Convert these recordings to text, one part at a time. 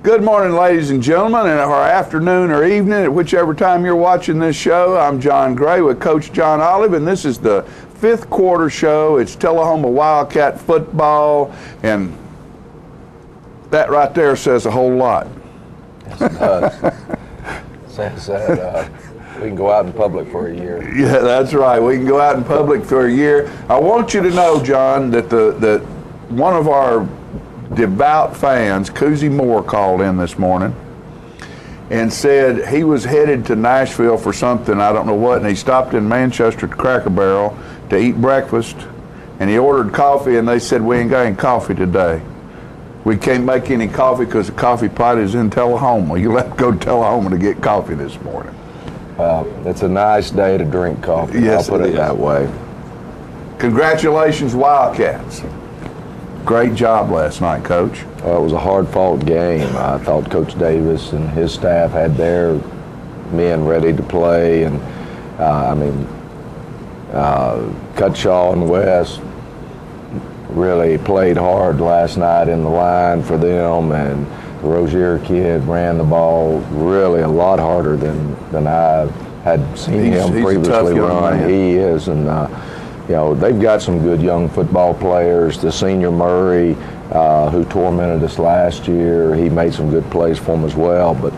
Good morning, ladies and gentlemen, and or afternoon or evening, at whichever time you're watching this show. I'm John Gray with Coach John Olive, and this is the fifth quarter show. It's Tullahoma Wildcat football, and that right there says a whole lot. Yes, it does. Says that we can go out in public for a year. Yeah, that's right. We can go out in public for a year. I want you to know, John, that that one of our devout fans, Koozie Moore, called in this morning and said he was headed to Nashville for something, I don't know what, and he stopped in Manchester at Cracker Barrel to eat breakfast, and he ordered coffee, and they said, we ain't got any coffee today. We can't make any coffee because the coffee pot is in Tullahoma. You'll have to go to Tullahoma to get coffee this morning. It's a nice day to drink coffee. Yes, I'll put it that way. Congratulations, Wildcats. Great job last night, Coach. It was a hard-fought game. I thought Coach Davis and his staff had their men ready to play, and Cutshaw and West really played hard last night in the line for them, and the Rozier kid ran the ball really a lot harder than I had seen him previously run. Man. He is, and they've got some good young football players. The senior Murray, who tormented us last year, he made some good plays for them as well. But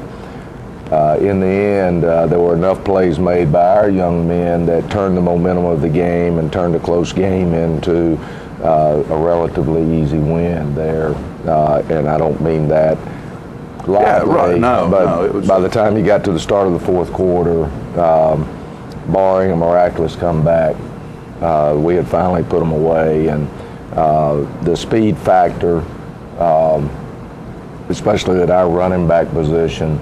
in the end, there were enough plays made by our young men that turned the momentum of the game and turned a close game into a relatively easy win there. And I don't mean that lightly. Yeah, right. But by the time you got to the start of the fourth quarter, barring a miraculous comeback, we had finally put them away, and the speed factor, especially at our running back position,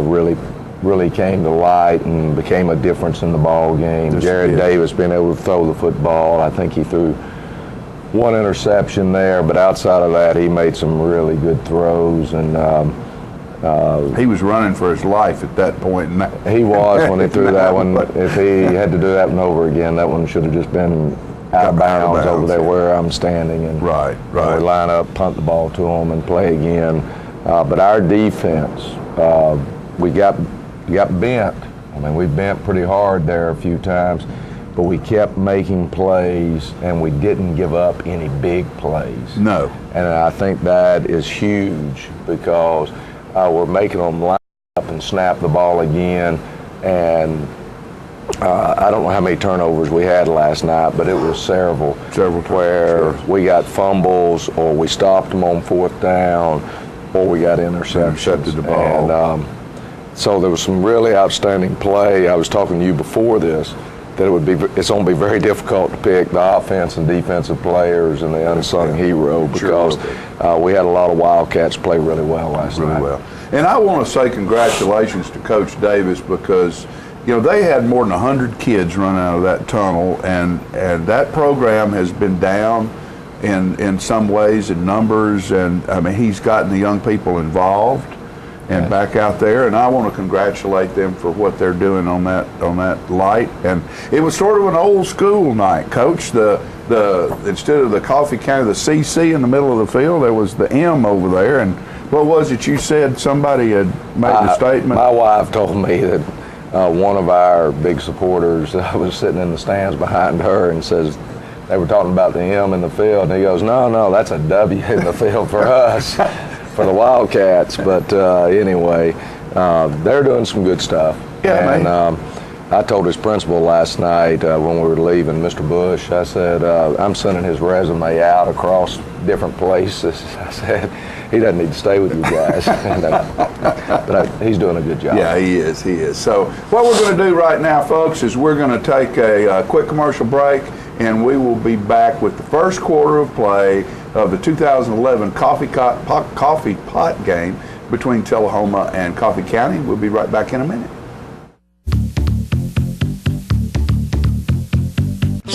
really came to light and became a difference in the ball game. Jared Davis being able to throw the football. I think he threw one interception there, but outside of that, he made some really good throws, and he was running for his life at that point. He was when he threw that one. If he had to do that one over again, that one should have just been out of bounds over there where I'm standing. And right. We line up, punt the ball to him, and play again. But our defense, we got bent. I mean, we bent pretty hard there a few times, but we kept making plays, and we didn't give up any big plays. No. And I think that is huge because we're making them line up and snap the ball again. And I don't know how many turnovers we had last night, but it was several where we got fumbles, or we stopped them on fourth down, or we got intercepted the ball. And so there was some really outstanding play. I was talking to you before this that it's going to be very difficult to pick the offense and defensive players and the unsung hero, because we had a lot of Wildcats play really well last night. Well. And I want to say congratulations to Coach Davis, because they had more than 100 kids run out of that tunnel, and that program has been down in some ways in numbers, and I mean he's gotten the young people involved and back out there, and I want to congratulate them for what they're doing on that light. And it was sort of an old school night, Coach. The instead of the Coffee County, the CC in the middle of the field, there was the M over there. And what was it you said? Somebody had made the statement. My wife told me that one of our big supporters was sitting in the stands behind her and says they were talking about the M in the field, and he goes, no, that's a W in the field for us. For the Wildcats, but anyway, they're doing some good stuff. Yeah, and I told his principal last night when we were leaving, Mr. Bush, I said, I'm sending his resume out across different places. I said, he doesn't need to stay with you guys. But he's doing a good job. Yeah, he is. So what we're going to do right now, folks, is we're going to take a quick commercial break, and we will be back with the first quarter of play of the 2011 Coffee Pot game between Tullahoma and Coffee County. We'll be right back in a minute.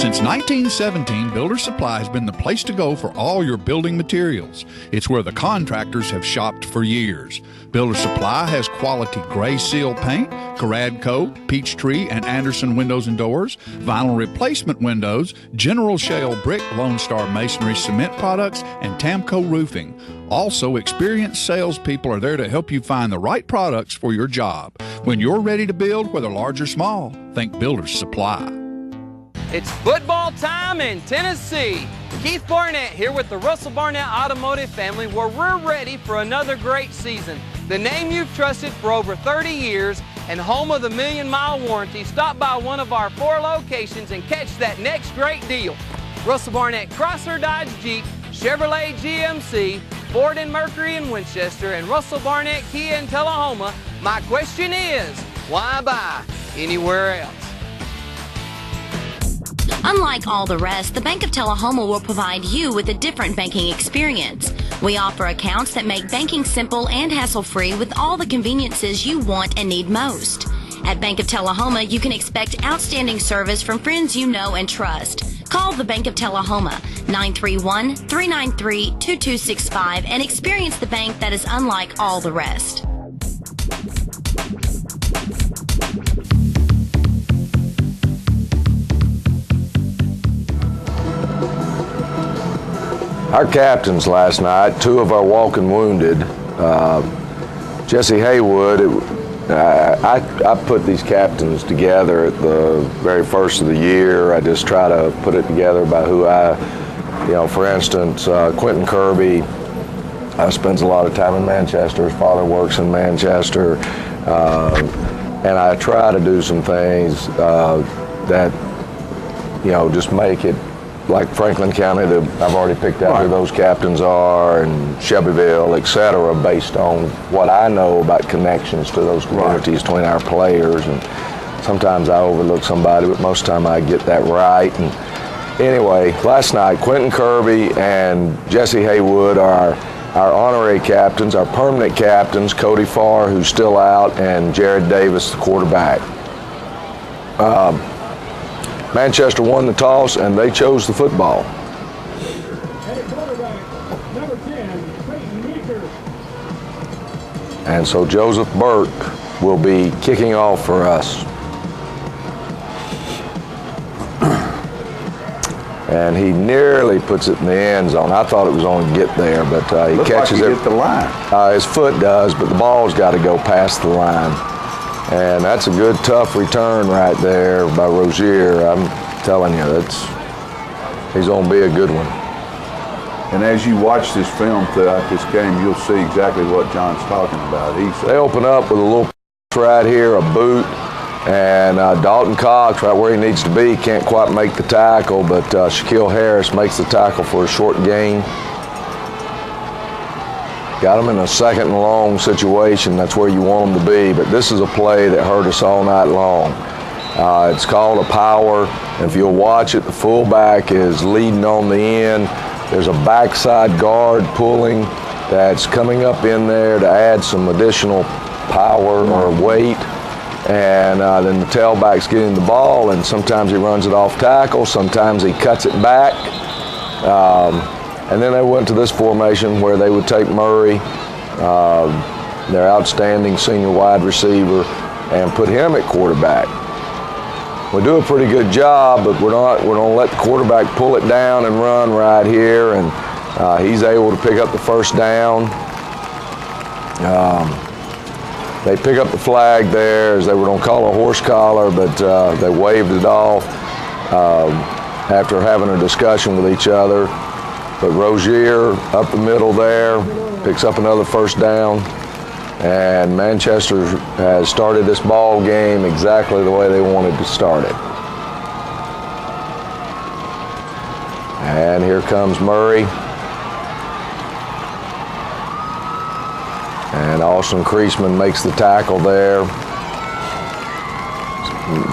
Since 1917, Builder Supply has been the place to go for all your building materials. It's where the contractors have shopped for years. Builder Supply has quality gray seal paint, Caradco, Peachtree, and Anderson windows and doors, vinyl replacement windows, General Shale brick, Lone Star masonry cement products, and Tamco roofing. Also, experienced salespeople are there to help you find the right products for your job. When you're ready to build, whether large or small, think Builder Supply. It's football time in Tennessee. Keith Barnett here with the Russell Barnett Automotive family, where we're ready for another great season. The name you've trusted for over 30 years and home of the million-mile warranty. Stop by one of our 4 locations and catch that next great deal. Russell Barnett Chrysler Dodge Jeep, Chevrolet GMC, Ford and Mercury in Winchester, and Russell Barnett Kia in Tullahoma. My question is, why buy anywhere else? Unlike all the rest, the Bank of Tullahoma will provide you with a different banking experience. We offer accounts that make banking simple and hassle-free with all the conveniences you want and need most. At Bank of Tullahoma, you can expect outstanding service from friends you know and trust. Call the Bank of Tullahoma, 931-393-2265, and experience the bank that is unlike all the rest. Our captains last night, 2 of our walking wounded, Jesse Haywood, I put these captains together at the very first of the year. I just try to put it together by who for instance, Quentin Kirby spends a lot of time in Manchester. His father works in Manchester. And I try to do some things that, just make it like Franklin County, that I've already picked out who those captains are, and Shelbyville, et cetera, based on what I know about connections to those communities between our players. And sometimes I overlook somebody, but most of the time I get that right. And anyway, last night, Quentin Kirby and Jesse Haywood are our honorary captains, our permanent captains, Cody Farr, who's still out, and Jared Davis, the quarterback. Manchester won the toss, and they chose the football. And so Joseph Burke will be kicking off for us. And he nearly puts it in the end zone. I thought it was going to get there, but he catches it. Hit the line. His foot does, but the ball's got to go past the line. And that's a good, tough return right there by Rozier. I'm telling you, he's going to be a good one. And as you watch this film throughout this game, you'll see exactly what John's talking about. They open up with a little right here, a boot, and Dalton Cox, right where he needs to be, can't quite make the tackle, but Shaquille Harris makes the tackle for a short gain. Got him in a 2nd and long situation. That's where you want him to be. But this is a play that hurt us all night long. It's called a power. And if you'll watch it, the fullback is leading on the end. There's a backside guard pulling that's coming up in there to add some additional power or weight. And then the tailback's getting the ball, and sometimes he runs it off tackle, sometimes he cuts it back. And then they went to this formation where they would take Murray, their outstanding senior wide receiver, and put him at quarterback. We do a pretty good job, but we're going to let the quarterback pull it down and run right here, and he's able to pick up the first down. They pick up the flag there, as they were going to call a horse collar, but they waved it off after having a discussion with each other. But Rozier up the middle there, picks up another first down, and Manchester has started this ball game exactly the way they wanted to start it. And here comes Murray. And Austin Kreisman makes the tackle there.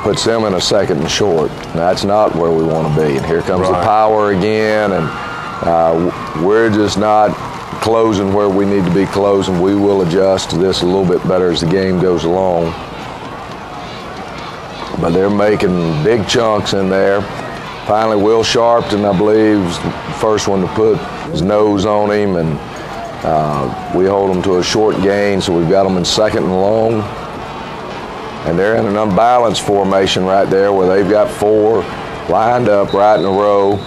Puts them in a 2nd and short. That's not where we want to be. And here comes the power again, and we're just not closing where we need to be closing. We will adjust to this a little bit better as the game goes along. But they're making big chunks in there. finally Will Sharpton, I believe, was the first one to put his nose on him, and we hold them to a short gain, so we've got them in 2nd and long. And they're in an unbalanced formation right there where they've got 4 lined up right in a row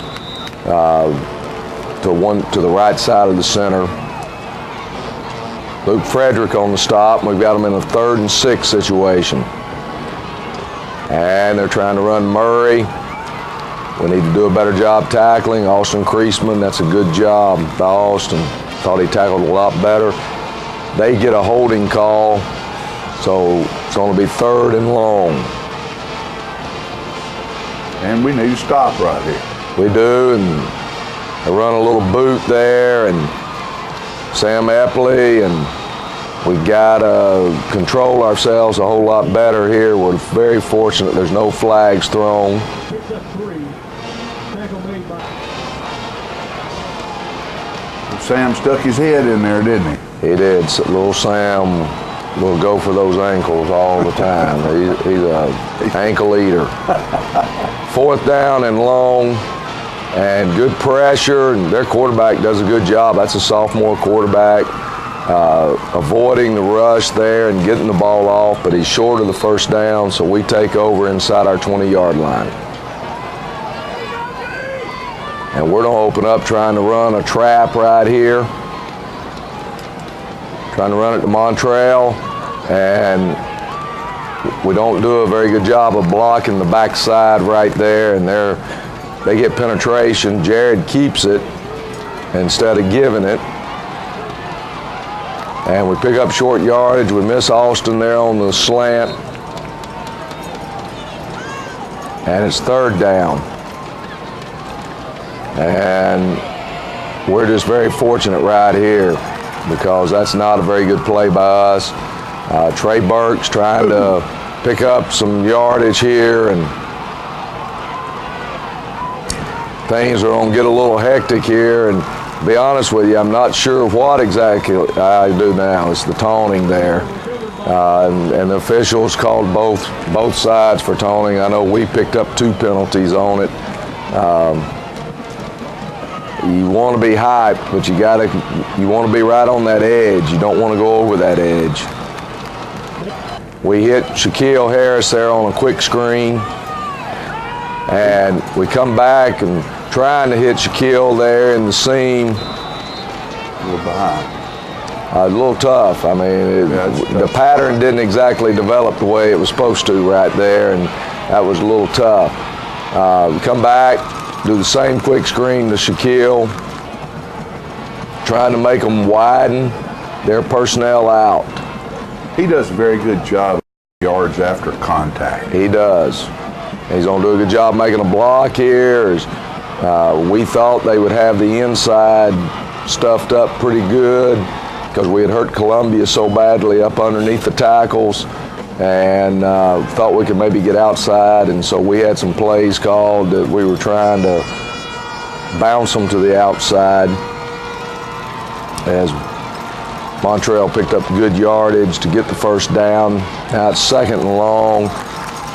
to the right side of the center. Luke Frederick on the stop. We've got them in a 3rd and 6 situation. And they're trying to run Murray. We need to do a better job tackling. Austin Kreisman, that's a good job by Austin. Thought he tackled a lot better. They get a holding call, so it's going to be 3rd and long. And we need to stop right here. We do, and they run a little boot there, and Sam Epley, and we got to control ourselves a whole lot better here. We're very fortunate there's no flags thrown. Sam stuck his head in there, didn't he? He did. Little Sam will go for those ankles all the time. He's an ankle eater. 4th down and long, and good pressure, and their quarterback does a good job. That's a sophomore quarterback, avoiding the rush there and getting the ball off, but he's short of the 1st down, so we take over inside our 20-yard line. And we're going to open up trying to run a trap right here. Trying to run it to Montreal, and we don't do a very good job of blocking the backside right there, and they get penetration. Jared keeps it instead of giving it. And we pick up short yardage. We miss Austin there on the slant. And it's 3rd down. And we're just very fortunate right here because that's not a very good play by us. Trey Burke's trying to pick up some yardage here, and things are going to get a little hectic here. And to be honest with you, I'm not sure what exactly I do now. It's the taunting there. And the officials called both sides for taunting. I know we picked up 2 penalties on it. You want to be hyped, but you want to be right on that edge. You don't want to go over that edge. We hit Shaquille Harris there on a quick screen, and we come back and trying to hit Shaquille there in the seam. A little behind. A little tough. I mean, the pattern didn't exactly develop the way it was supposed to right there, and that was a little tough. We come back, do the same quick screen to Shaquille, trying to make them widen their personnel out. He does a very good job of yards after contact. He does. He's going to do a good job making a block here. We thought they would have the inside stuffed up pretty good because we had hurt Columbia so badly up underneath the tackles, and thought we could maybe get outside, and so we had some plays called that we were trying to bounce them to the outside as Montreal picked up good yardage to get the 1st down. Now it's 2nd and long.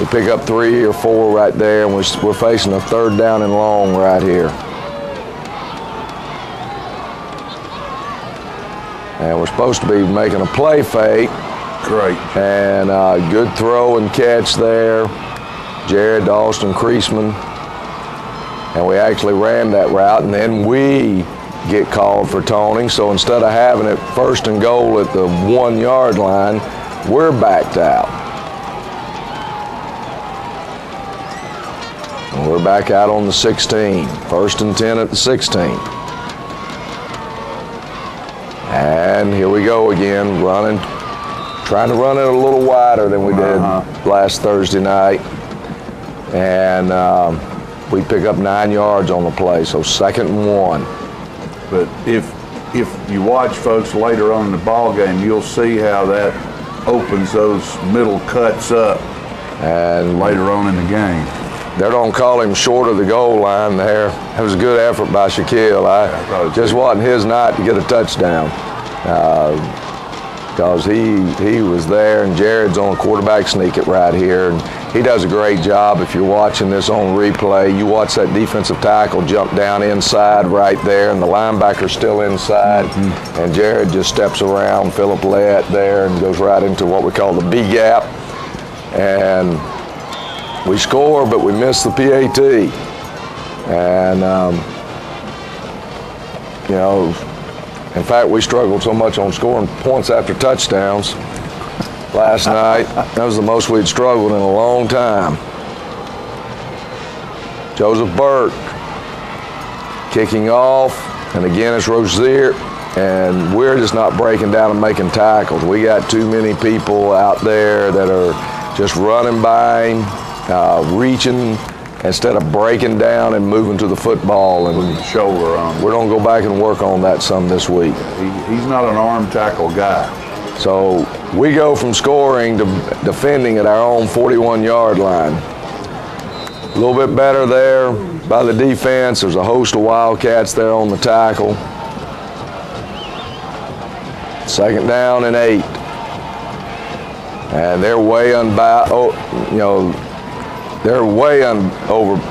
We pick up 3 or 4 right there, and we're facing a 3rd down and long right here. And we're supposed to be making a play fake. Great. And good throw and catch there. Jared to Austin Kreisman. And we actually ran that route, and then we get called for taunting. So instead of having it 1st and goal at the 1-yard line, we're backed out. And we're back out on the 16. 1st and 10 at the 16. And here we go again, trying to run it a little wider than we did last Thursday night. And we pick up 9 yards on the play, so 2nd and 1. But if you watch folks later on in the ball game, you'll see how that opens those middle cuts up And later on in the game. They're going to call him short of the goal line there. That was a good effort by Shaquille. Just wasn't his night to get a touchdown. Because he was there, and Jared's on a quarterback sneak it right here. And he does a great job. If you're watching this on replay, you watch that defensive tackle jump down inside right there, and the linebacker's still inside, and Jared just steps around Philip Lett there and goes right into what we call the B gap, and we score, but we miss the PAT. And you know, in fact, we struggled so much on scoring points after touchdowns last night. That was the most we'd struggled in a long time. Joseph Burke kicking off, and again it's Rozier, and we're just not breaking down and making tackles. We got too many people out there that are just running by him, reaching, instead of breaking down and moving to the football. And Putting the shoulder on. we're going to go back and work on that some this week. He's not an arm tackle guy. So we go from scoring to defending at our own 41-yard line. A little bit better there by the defense. There's a host of Wildcats there on the tackle. 2nd down and 8. And they're way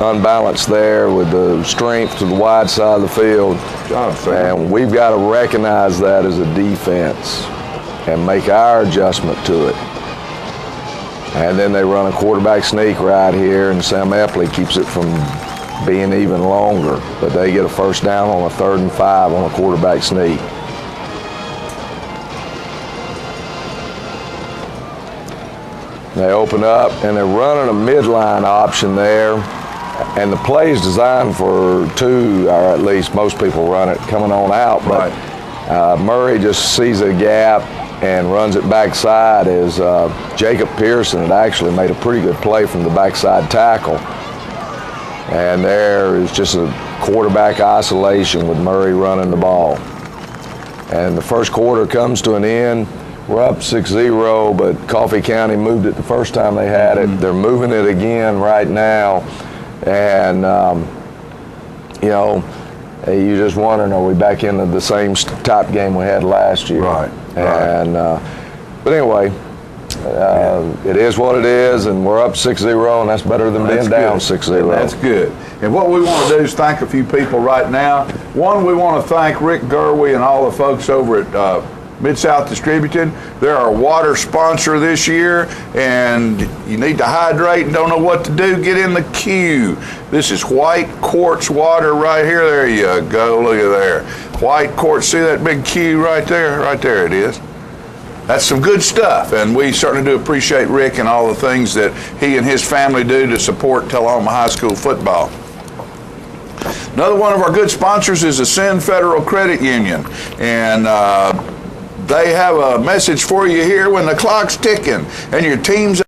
unbalanced there with the strength to the wide side of the field. And we've got to recognize that as a defense and make our adjustment to it. And then they run a quarterback sneak right here, and Sam Epley keeps it from being even longer. But they get a 1st down on a 3rd and 5 on a quarterback sneak. They open up, and they're running a midline option there. And the play is designed for 2, or at least most people run it coming on out. But Murray just sees a gap and runs it backside as Jacob Pearson had actually made a pretty good play from the backside tackle. And there is just a quarterback isolation with Murray running the ball. And the first quarter comes to an end. We're up 6-0, but Coffee County moved it the first time they had it. They're moving it again right now. And, you know, you're just wondering, are we back into the same type game we had last year? Right. And, but anyway, it is what it is, and we're up 6-0, and that's better than being down 6-0. That's good. And what we want to do is thank a few people right now. One, we want to thank Rick Gerwe and all the folks over at Mid-South Distributing. They're our water sponsor this year, and you need to hydrate and don't know what to do, get in the queue. This is white quartz water right here. There you go. Look at there. White quartz. See that big queue right there? Right there it is. That's some good stuff, and we certainly do appreciate Rick and all the things that he and his family do to support Tullahoma High School football. Another one of our good sponsors is Ascend Federal Credit Union, and they have a message for you here. When the clock's ticking and your team's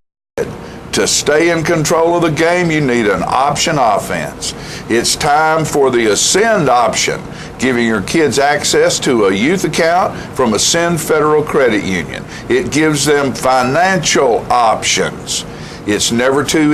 to stay in control of the game, you need an option offense. It's time for the Ascend option, giving your kids access to a youth account from Ascend Federal Credit Union. It gives them financial options. It's never too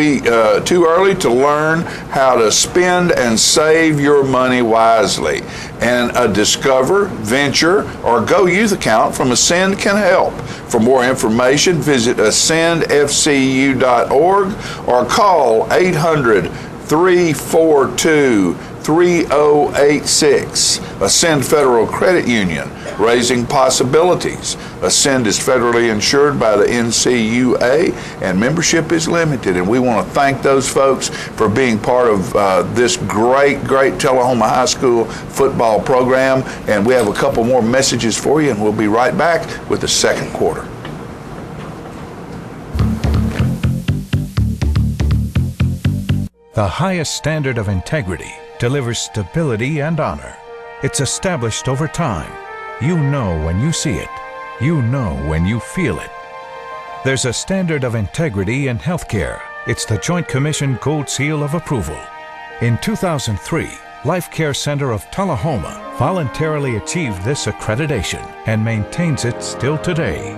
early to learn how to spend and save your money wisely. And a Discover, Venture, or Go Youth account from Ascend can help. For more information, visit ascendfcu.org or call 800-342-3086. Ascend Federal Credit Union, raising possibilities. Ascend is federally insured by the NCUA, and membership is limited. And we want to thank those folks for being part of this great Tullahoma High School football program. And we have a couple more messages for you, and we'll be right back with the second quarter. The highest standard of integrity delivers stability and honor. It's established over time. You know when you see it. You know when you feel it. There's a standard of integrity in healthcare. It's the Joint Commission Gold Seal of Approval. In 2003, Life Care Center of Tullahoma voluntarily achieved this accreditation and maintains it still today.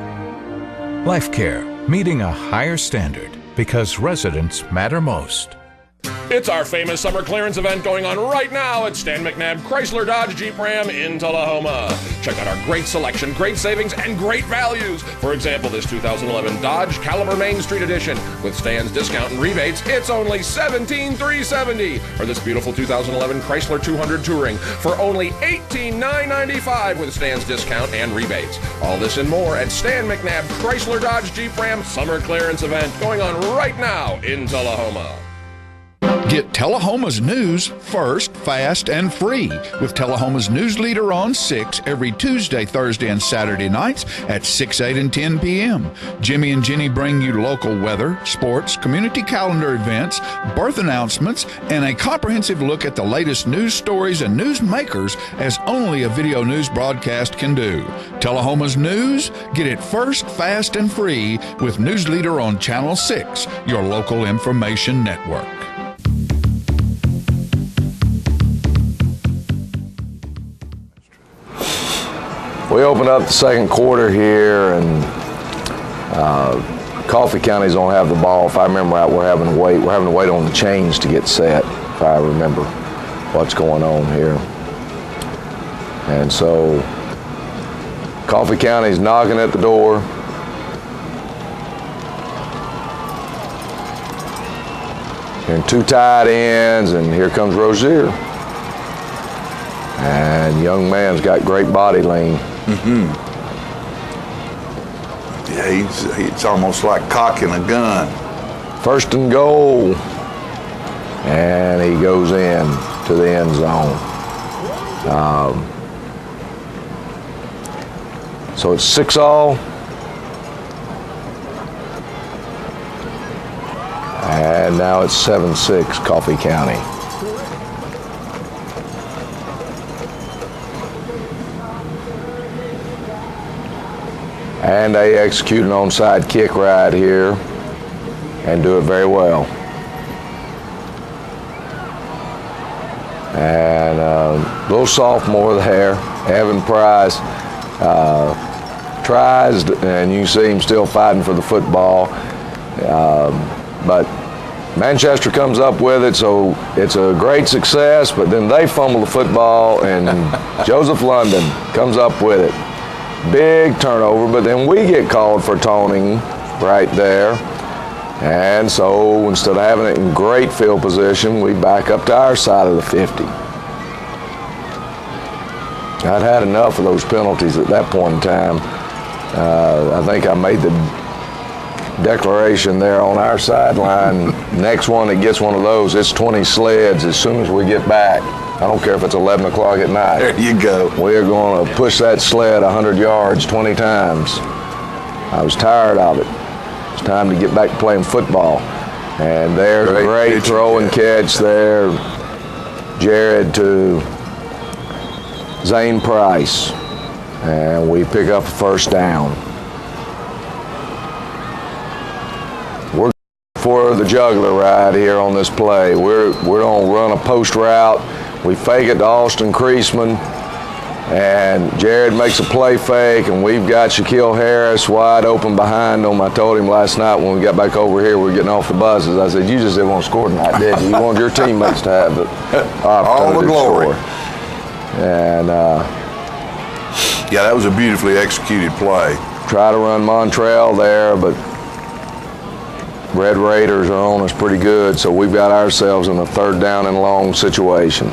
Life Care, meeting a higher standard because residents matter most. It's our famous summer clearance event going on right now at Stan McNabb Chrysler Dodge Jeep Ram in Tullahoma. Check out our great selection, great savings, and great values. For example, this 2011 Dodge Caliber Main Street Edition with Stan's discount and rebates, it's only $17,370. Or this beautiful 2011 Chrysler 200 Touring for only $18,995 with Stan's discount and rebates. All this and more at Stan McNabb Chrysler Dodge Jeep Ram summer clearance event going on right now in Tullahoma. Get Tullahoma's news first, fast, and free with Tullahoma's News Leader on 6 every Tuesday, Thursday, and Saturday nights at 6, 8, and 10 p.m. Jimmy and Jenny bring you local weather, sports, community calendar events, birth announcements, and a comprehensive look at the latest news stories and news makers as only a video news broadcast can do. Tullahoma's news, get it first, fast, and free with News Leader on Channel 6, your local information network. We opened up the second quarter here, and Coffee County's gonna have the ball. If I remember right, we're having to wait on the chains to get set, if I remember what's going on here. And so Coffee County's knocking at the door. And two tight ends, and here comes Rozier. And young man's got great body lean. Mm-hmm. Yeah, it's almost like cocking a gun. First and goal. And he goes in to the end zone. So it's 6-all. And now it's 7-6 Coffee County. And they execute an onside kick right here and do it very well. And little sophomore there, Evan Price, tries, and you see him still fighting for the football. But Manchester comes up with it, so it's a great success, but then they fumble the football, and Joseph London comes up with it. Big turnover, but then we get called for taunting right there. And so instead of having it in great field position, we back up to our side of the 50. I'd had enough of those penalties at that point in time. I think I made the declaration there on our sideline. Next one that gets one of those, it's 20 sleds as soon as we get back. I don't care if it's 11 o'clock at night. There you go. We are going to push that sled 100 yards 20 times. I was tired of it. It's time to get back to playing football. And there's a great throw and catch there. Jared to Zane Price. And we pick up a first down. We're for the juggler right here on this play. We're going to run a post route. We fake it to Austin Creasman, and Jared makes a play fake, and we've got Shaquille Harris wide open behind him. I told him last night when we got back over here, we were getting off the buses. I said, you just didn't want to score tonight, did you? You wanted your teammates to have the all the glory. And yeah, that was a beautifully executed play. Try to run Montrell there, but Red Raiders are on us pretty good, so we've got ourselves in a third down and long situation.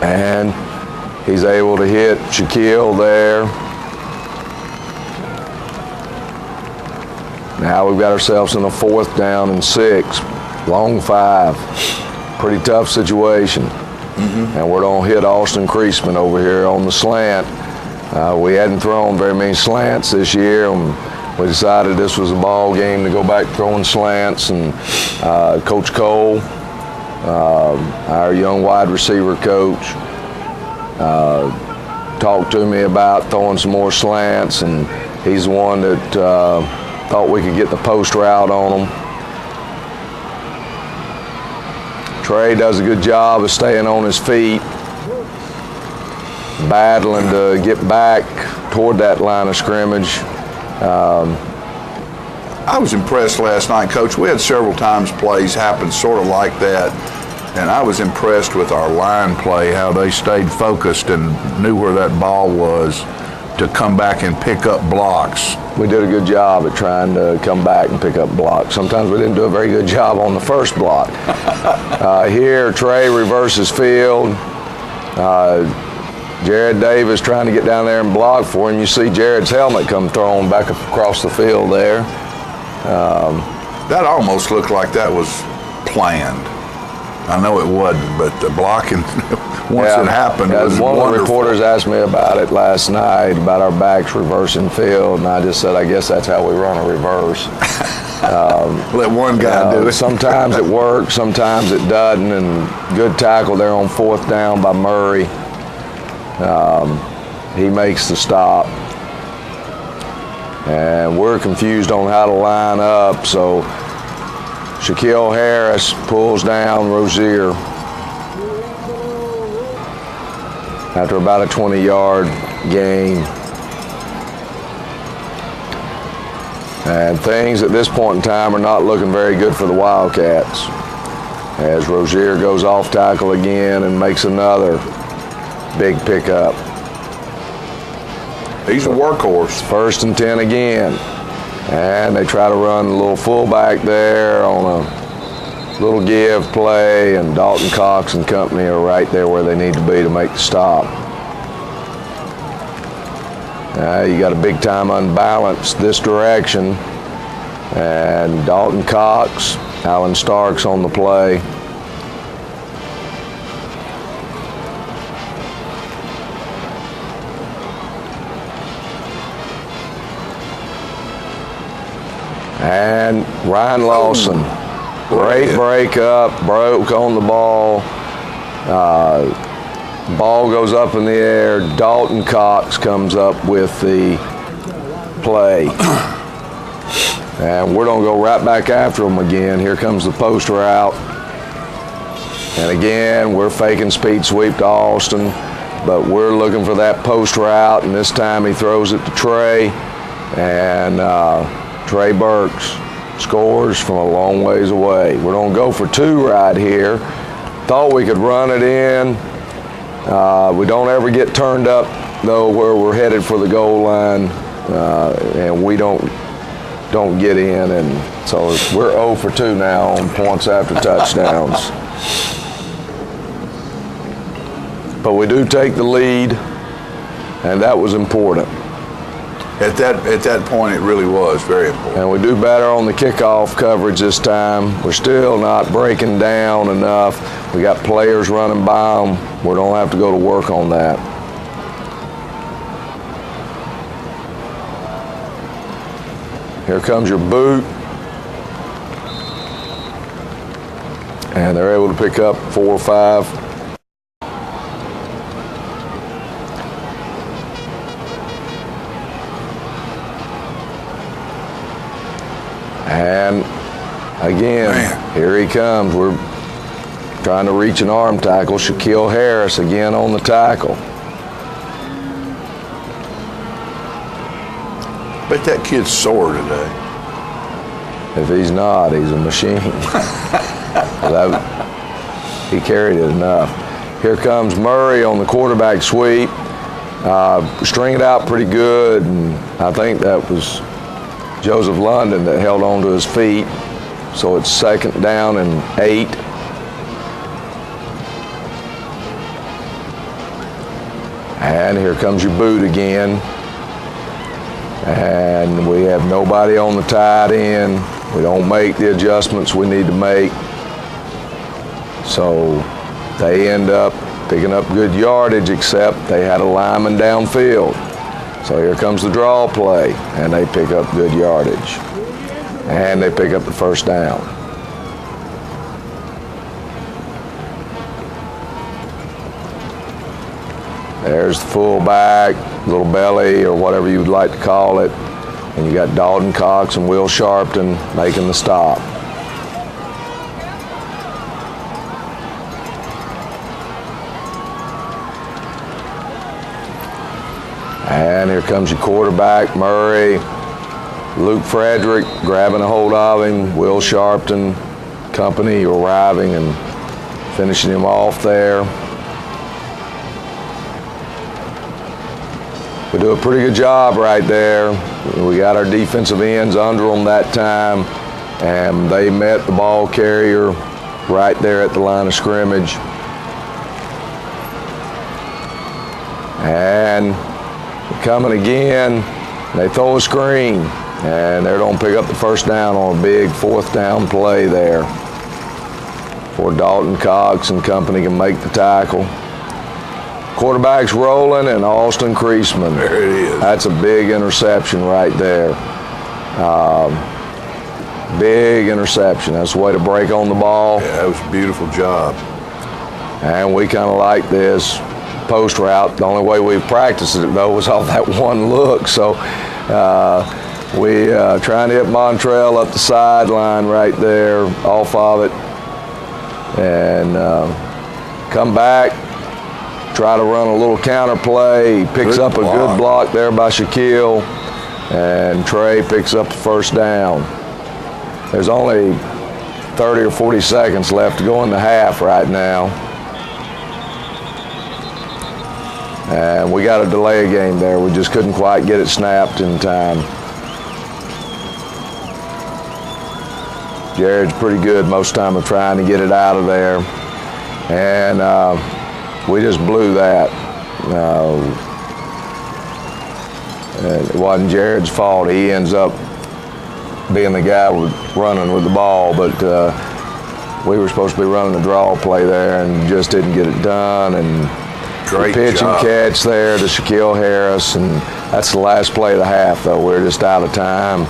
And he's able to hit Shaquille there. Now we've got ourselves in a 4th down and 6, long 5. Pretty tough situation. Mm-hmm. And we're going to hit Austin Creasman over here on the slant. We hadn't thrown very many slants this year, and we decided this was a ball game to go back throwing slants. And Coach Cole, our young wide receiver coach, talked to me about throwing some more slants, and he's the one that thought we could get the post route on them. Trey does a good job of staying on his feet. battling to get back toward that line of scrimmage. I was impressed last night, Coach. We had several times plays happen sort of like that, and I was impressed with our line play, how they stayed focused and knew where that ball was to come back and pick up blocks. We did a good job at trying to come back and pick up blocks. Sometimes we didn't do a very good job on the first block. Here, Trey reverses field. Jared Davis trying to get down there and block for him. You see Jared's helmet come thrown back across the field there. That almost looked like that was planned. I know it wasn't, but the blocking, once it happened, was one wonderful. of the reporters asked me about it last night, about our backs reversing field, and I just said, I guess that's how we run a reverse. Let one guy do it. Sometimes it works, sometimes it doesn't, and good tackle there on 4th down by Murray. He makes the stop. And we're confused on how to line up, so Shaquille Harris pulls down Rozier after about a 20-yard gain. And things at this point in time are not looking very good for the Wildcats, as Rozier goes off tackle again and makes another big pickup. He's a workhorse. 1st and 10 again. And they try to run a little fullback there on a little give play, and Dalton Cox and company are right there where they need to be to make the stop. You got a big time unbalance this direction, and Dalton Cox, Alan Starks on the play. And Ryan Lawson, great break up, broke on the ball. Ball goes up in the air. Dalton Cox comes up with the play. And we're going to go right back after him again. Here comes the post route. And again, we're faking speed sweep to Austin, but we're looking for that post route, and this time he throws it to Trey. And Trey Burks scores from a long ways away. We're going to go for 2 right here. Thought we could run it in. We don't ever get turned up, though, where we're headed for the goal line, and we don't get in. And so we're 0 for 2 now on points after touchdowns. But we do take the lead, and that was important. At that point, it really was very important. And we do better on the kickoff coverage this time. We're still not breaking down enough. We got players running by them. We don't have to go to work on that. Here comes your boot. And they're able to pick up 4 or 5. And again, here he comes. We're trying to reach an arm tackle. Shaquille Harris again on the tackle. Bet that kid's sore today. If he's not, he's a machine. He carried it enough. Here comes Murray on the quarterback sweep. String it out pretty good, and I think that was Joseph London that held on to his feet. So it's 2nd down and 8. And here comes your boot again. And we have nobody on the tight end. We don't make the adjustments we need to make. So they end up picking up good yardage, except they had a lineman downfield. So here comes the draw play, and they pick up good yardage. And they pick up the 1st down. There's the fullback, little belly, or whatever you would like to call it. And you got Dalton Cox and Will Sharpton making the stop. And here comes your quarterback, Murray. Luke Frederick grabbing a hold of him. Will Sharpton, company arriving and finishing him off there. We do a pretty good job right there. We got our defensive ends under them that time, and they met the ball carrier right there at the line of scrimmage. And coming again, they throw a screen, and they're going to pick up the first down on a big 4th down play there before Dalton Cox and company can make the tackle. Quarterback's rolling, and Austin Kreisman. There it is. That's a big interception right there. Big interception. That's the way to break on the ball. Yeah, that was a beautiful job. And we kind of like this post route. The only way we practiced it, though, was off that one look. So we trying to hit Montrell up the sideline right there, off of it. And come back, try to run a little counter play. He picks up a good block there by Shaquille, and Trey picks up the first down. There's only 30 or 40 seconds left to go in the half right now. And we got a delay game there. We just couldn't quite get it snapped in time. Jared's pretty good most of the time of trying to get it out of there. And we just blew that. It wasn't Jared's fault. He ends up being the guy running with the ball, but we were supposed to be running the draw play there and just didn't get it done. And Great pitch job. and catch there to Shaquille Harris, and that's the last play of the half, though. We're just out of time.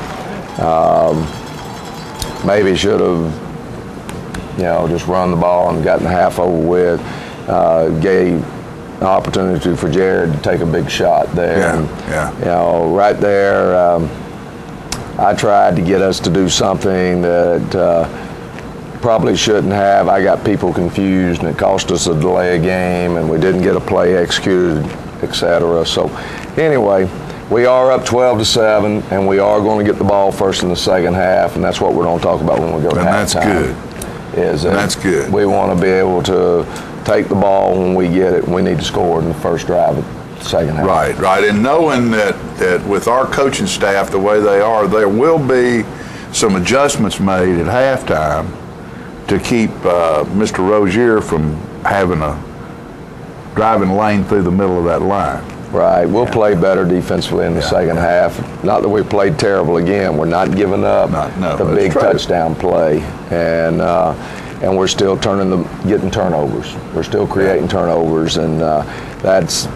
Maybe should have, just run the ball and gotten the half over with. Gave an opportunity for Jared to take a big shot there. And, right there, I tried to get us to do something that probably shouldn't have. I got people confused, and it cost us a delay of game, and we didn't get a play executed, etc. So anyway, we are up 12-7, and we are going to get the ball first in the second half, and that's what we're going to talk about when we go to halftime. That's good. That's good. We want to be able to take the ball when we get it. We need to score in the first drive of the second half. Right. And knowing that with our coaching staff the way they are, there will be some adjustments made at halftime to keep Mr. Rozier from having a driving lane through the middle of that line. Right. We'll play better defensively in the second half. Not that we played terrible again. We're not giving up the big touchdown play. And we're still getting turnovers. We're still creating turnovers, and that's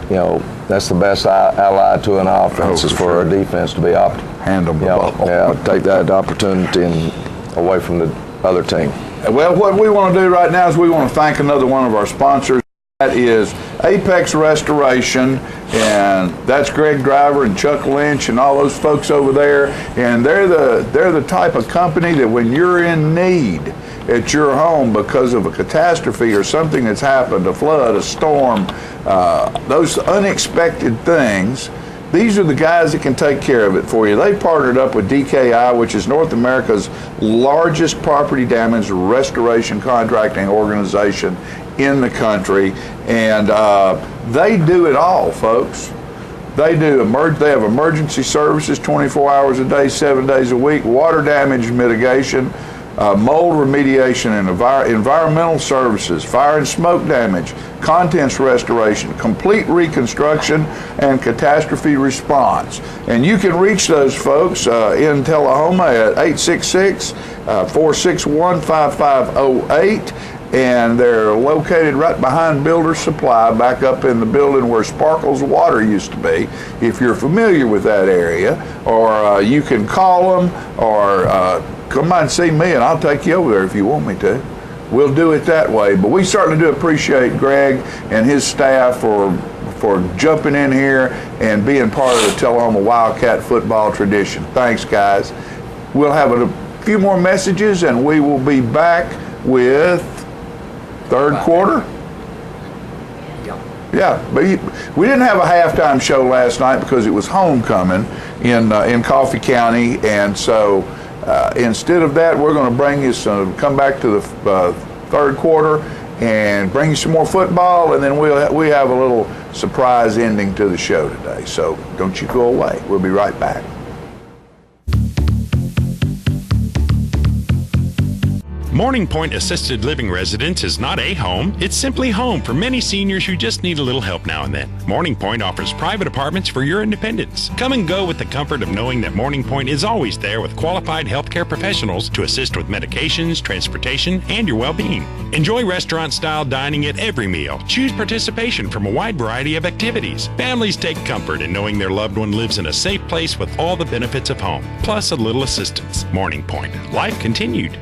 the best ally to an offense is for a defense to be hand them the ball. Take that opportunity and away from the other team. Well, what we want to do right now is we want to thank another one of our sponsors. That is Apex Restoration, and that's Greg Driver and Chuck Lynch and all those folks over there. And they're the type of company that when you're in need at your home because of a catastrophe or something that's happened, a flood, a storm, those unexpected things, these are the guys that can take care of it for you. They partnered up with DKI, which is North America's largest property damage restoration contracting organization in the country, and they do it all, folks. They have emergency services 24 hours a day, 7 days a week, water damage mitigation, mold remediation and environmental services, fire and smoke damage, contents restoration, complete reconstruction, and catastrophe response. And you can reach those folks in Tullahoma at 866-461-5508. And they're located right behind Builder Supply, back up in the building where Sparkles Water used to be, if you're familiar with that area. Or you can call them, or come by and see me, and I'll take you over there if you want me to. We'll do it that way. But we certainly do appreciate Greg and his staff for jumping in here and being part of the Tullahoma Wildcat football tradition. Thanks, guys. We'll have a few more messages, and we will be back with third quarter. Yeah, but we didn't have a halftime show last night because it was homecoming in Coffee County, and so instead of that, we're going to bring you come back to the third quarter and bring you some more football, and then we have a little surprise ending to the show today. So don't you go away. We'll be right back. Morning Point Assisted Living Residence is not a home, it's simply home for many seniors who just need a little help now and then. Morning Point offers private apartments for your independence. Come and go with the comfort of knowing that Morning Point is always there with qualified healthcare professionals to assist with medications, transportation, and your well-being. Enjoy restaurant-style dining at every meal. Choose participation from a wide variety of activities. Families take comfort in knowing their loved one lives in a safe place with all the benefits of home, plus a little assistance. Morning Point. Life continued.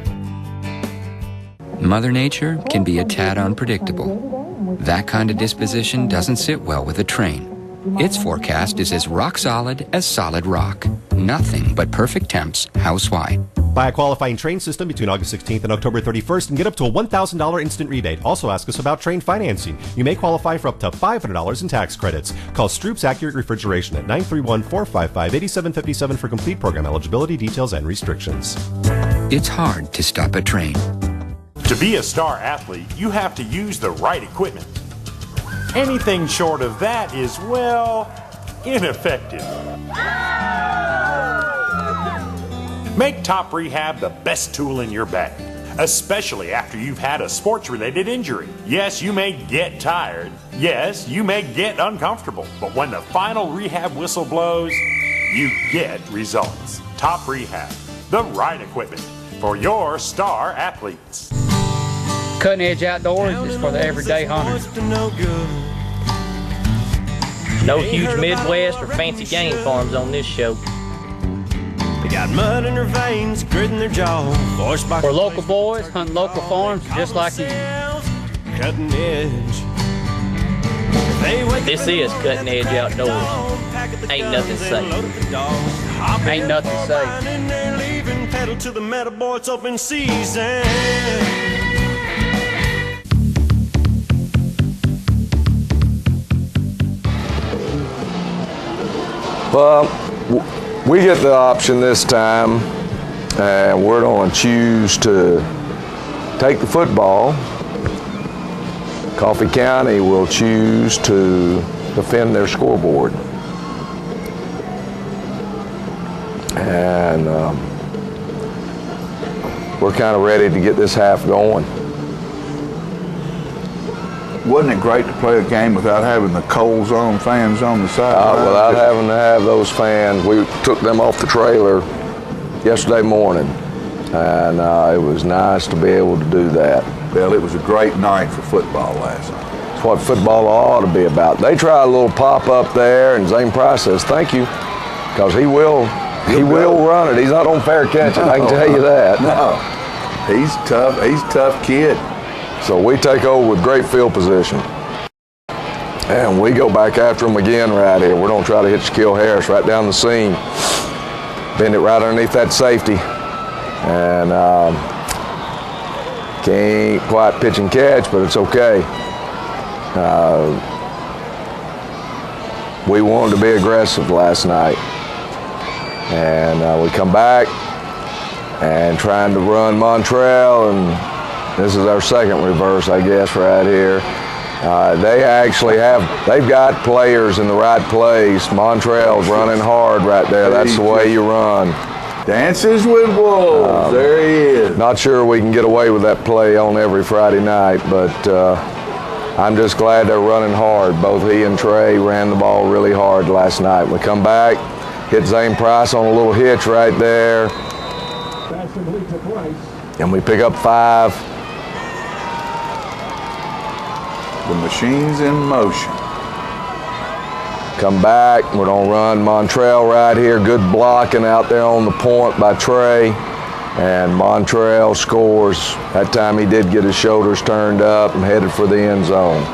Mother Nature can be a tad unpredictable. That kind of disposition doesn't sit well with a train. Its forecast is as rock solid as solid rock. Nothing but perfect temps house-wide. Buy a qualifying train system between August 16th and October 31st and get up to a $1,000 instant rebate. Also ask us about train financing. You may qualify for up to $500 in tax credits. Call Stroop's Accurate Refrigeration at 931-455-8757 for complete program eligibility, details, and restrictions. It's hard to stop a train. To be a star athlete, you have to use the right equipment. Anything short of that is, well, ineffective. Make Top Rehab the best tool in your bag, especially after you've had a sports-related injury. Yes, you may get tired. Yes, you may get uncomfortable. But when the final rehab whistle blows, you get results. Top Rehab, the right equipment for your star athletes. Cutting Edge Outdoors is for the everyday hunter. No huge Midwest or fancy game farms on this show. They got mud in their veins, grit in their jaw. For local boys, hunting local farms just like you. Cutting Edge. This is Cutting Edge Outdoors. Ain't nothing safe. Ain't nothing safe. Pedal to the metal, boy, it's open season. Well, we get the option this time, and we're going to choose to take the football. Coffee County will choose to defend their scoreboard. And we're kind of ready to get this half going. Wasn't it great to play a game without having the cold zone fans on the side? Without having to have those fans. We took them off the trailer yesterday morning, and it was nice to be able to do that. Well, it was a great night for football last night. It's what football ought to be about. They tried a little pop-up there, and Zane Price says, thank you, because he will run it. He's not on fair catch it, I can tell you that. No, he's tough. He's a tough kid. So we take over with great field position. And we go back after him again right here. We're going to try to hit Shaquille Harris right down the seam. Bend it right underneath that safety. And can't quite pitch and catch, but it's okay. We wanted to be aggressive last night. And we come back and trying to run Montreal, and this is our second reverse, I guess, right here. They've got players in the right place. Montreal's running hard right there. That's the way you run. Dances with wolves. There he is. Not sure we can get away with that play on every Friday night, but I'm just glad they're running hard. Both he and Trey ran the ball really hard last night. We come back, hit Zane Price on a little hitch right there, and we pick up 5. The machine's in motion. Come back, we're gonna run Montreal right here. Good blocking out there on the point by Trey. And Montreal scores. That time he did get his shoulders turned up and headed for the end zone.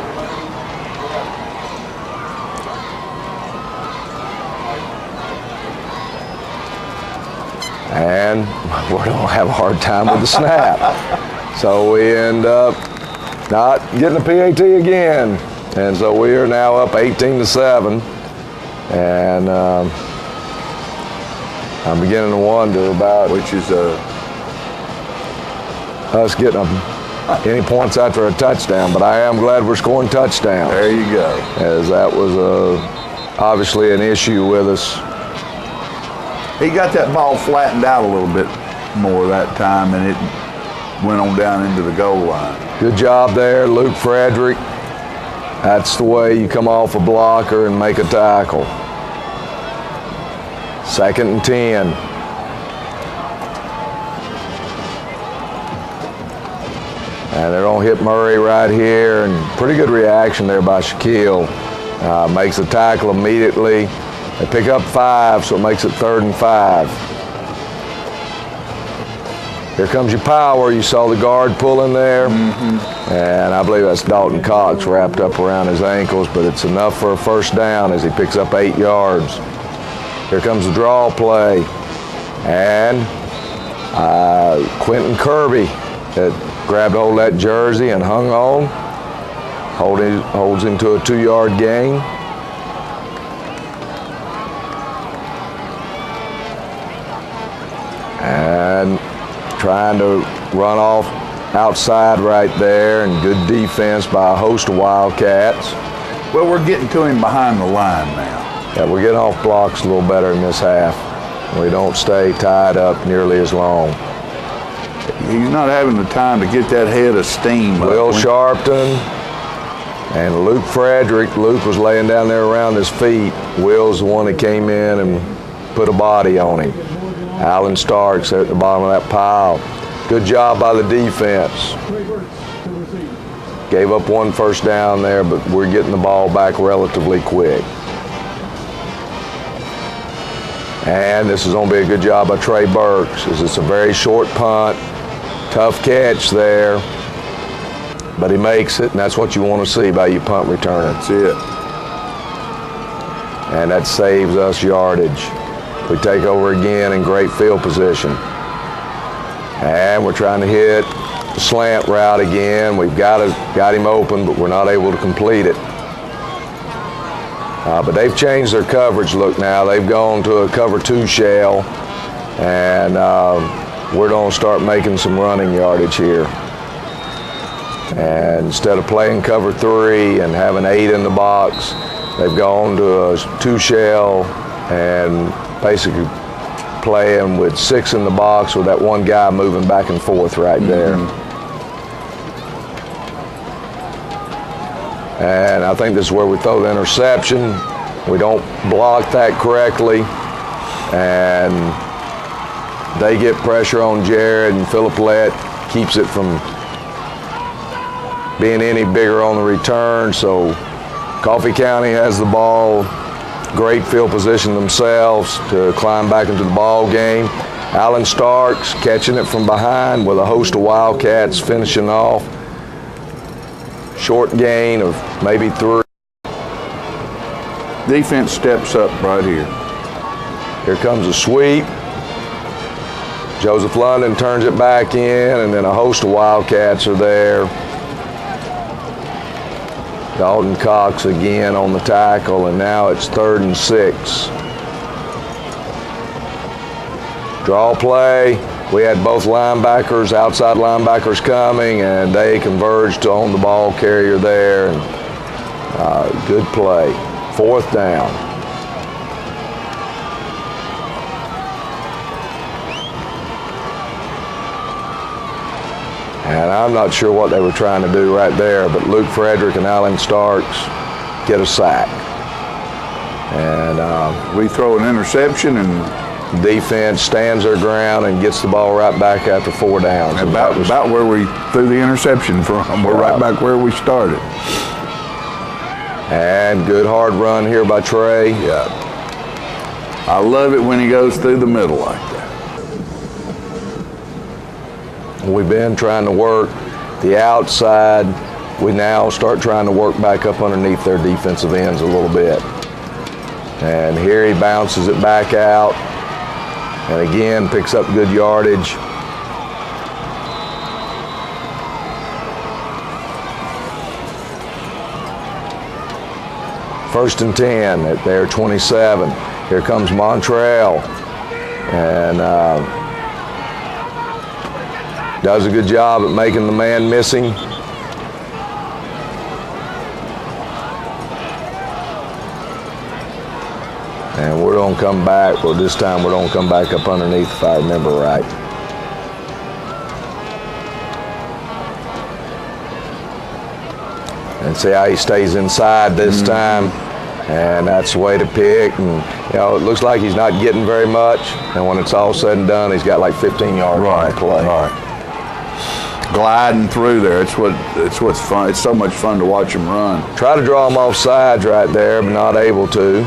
And we're gonna have a hard time with the snap. So we end up not getting a PAT again. And so we are now up 18-7. And I'm beginning to wonder about which is us getting any points after a touchdown. But I am glad we're scoring touchdowns. There you go. As that was obviously an issue with us. He got that ball flattened out a little bit more that time, and it went on down into the goal line. Good job there, Luke Frederick. That's the way you come off a blocker and make a tackle. 2nd and 10. And they're going to hit Murray right here, and pretty good reaction there by Shaquille. Makes a tackle immediately. They pick up 5, so it makes it 3rd and 5. Here comes your power. You saw the guard pulling there. And I believe that's Dalton Cox wrapped up around his ankles, but it's enough for a first down as he picks up 8 yards. Here comes the draw play. And Quentin Kirby that grabbed hold of that jersey and hung on. Holds him to a 2-yard gain. And trying to run off outside right there, and good defense by a host of Wildcats. Well, we're getting to him behind the line now. Yeah, we're getting off blocks a little better in this half. We don't stay tied up nearly as long. He's not having the time to get that head of steam. Will Sharpton and Luke Frederick. Luke was laying down there around his feet. Will's the one that came in and put a body on him. Alan Starks at the bottom of that pile. Good job by the defense. Gave up 1 first down there, but we're getting the ball back relatively quick. And this is going to be a good job by Trey Burks, as it's a very short punt. Tough catch there, but he makes it, and that's what you want to see by your punt returner. That's it. And that saves us yardage. We take over again in great field position. And we're trying to hit the slant route again. We've got him open, but we're not able to complete it. But they've changed their coverage look now. They've gone to a cover 2 shell, and we're going to start making some running yardage here. And instead of playing cover 3 and having 8 in the box, they've gone to a 2 shell and basically playing with 6 in the box with that one guy moving back and forth right there. And I think this is where we throw the interception. We don't block that correctly, and they get pressure on Jared, and Philip Lett keeps it from being any bigger on the return. So Coffee County has the ball. Great field position themselves to climb back into the ball game. Alan Starks catching it from behind with a host of Wildcats finishing off. Short gain of maybe 3. Defense steps up right here. Here comes a sweep. Joseph London turns it back in, and then a host of Wildcats are there. Dalton Cox again on the tackle, and now it's 3rd and 6. Draw play. We had both linebackers, outside linebackers coming, and they converged on the ball carrier there. And, good play. 4th down. And I'm not sure what they were trying to do right there, but Luke Frederick and Alan Starks get a sack. And we throw an interception, and defense stands their ground and gets the ball right back after 4 downs. About where we threw the interception from. We're right back where we started. And good hard run here by Trey. Yeah. I love it when he goes through the middle like that. We've been trying to work the outside. We now start trying to work back up underneath their defensive ends a little bit. And here he bounces it back out. And again, picks up good yardage. 1st and 10 at their 27. Here comes Montreal, and does a good job at making the man missing. And we're going to come back, well, this time we're going to come back up underneath if I remember right. And see how he stays inside this time. And that's the way to pick. And, you know, it looks like he's not getting very much. And when it's all said and done, he's got like 15 yards on the play. Right. Gliding through there. It's what's fun. It's so much fun to watch him run. Try to draw him off sides right there, but not able to.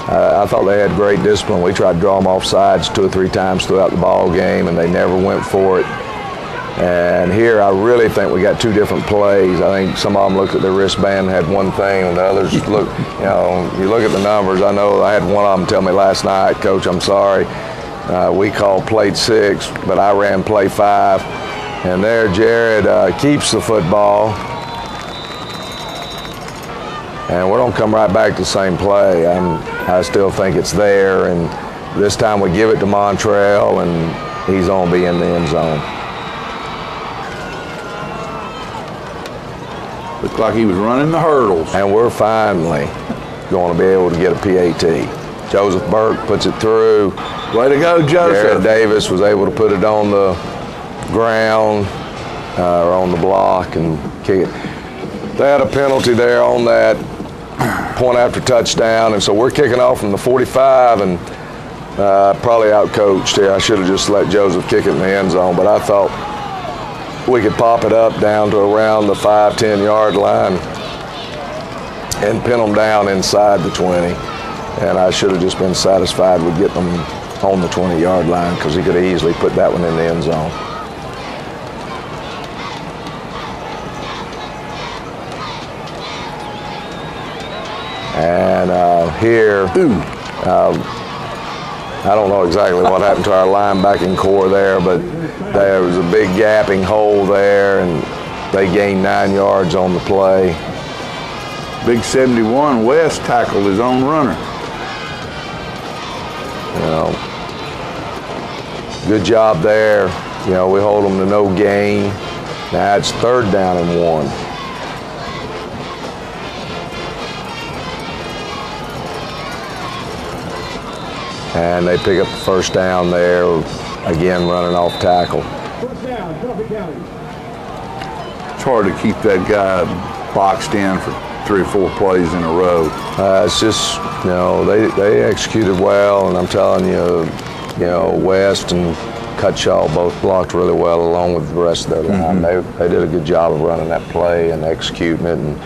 I thought they had great discipline. We tried to draw them off sides 2 or 3 times throughout the ball game, and they never went for it. And here, I really think we got 2 different plays. I think some of them looked at their wristband and had one thing, and the others look, you know, you look at the numbers. I know I had one of them tell me last night, Coach, I'm sorry. We called play 6, but I ran play 5. And there, Jared keeps the football. And we're going to come right back to the same play. I still think it's there, and this time we give it to Montreal, and he's going to be in the end zone. Looked like he was running the hurdles. And we're finally going to be able to get a PAT. Joseph Burke puts it through. Way to go, Joseph. Jared Davis was able to put it on the ground or on the block and kick it. They had a penalty there on that point after touchdown, and so we're kicking off from the 45, and probably out-coached here. I should have just let Joseph kick it in the end zone, but I thought we could pop it up down to around the 5-10 yard line and pin them down inside the 20. And I should have just been satisfied with getting them on the 20 yard line, because he could have easily put that one in the end zone. And here, I don't know exactly what happened to our linebacking core there, but there was a big gapping hole there, and they gained 9 yards on the play. Big 71 West tackled his own runner. You know, good job there. You know, we hold them to no gain. Now it's 3rd down and 1. And they pick up the 1st down there, again running off tackle. It's hard to keep that guy boxed in for 3 or 4 plays in a row. It's just, you know, they executed well, and I'm telling you, you know, West and Cutshaw both blocked really well along with the rest of their line. They did a good job of running that play and executing it, and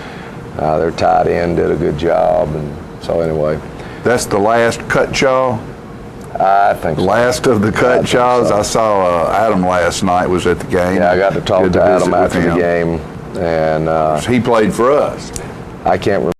their tight end did a good job. And so anyway. That's the last Cutshaw? I think so. Last of the Cutshaws. I saw Adam last night was at the game. Yeah, I got to talk to Adam after the game. And he played for us. I can't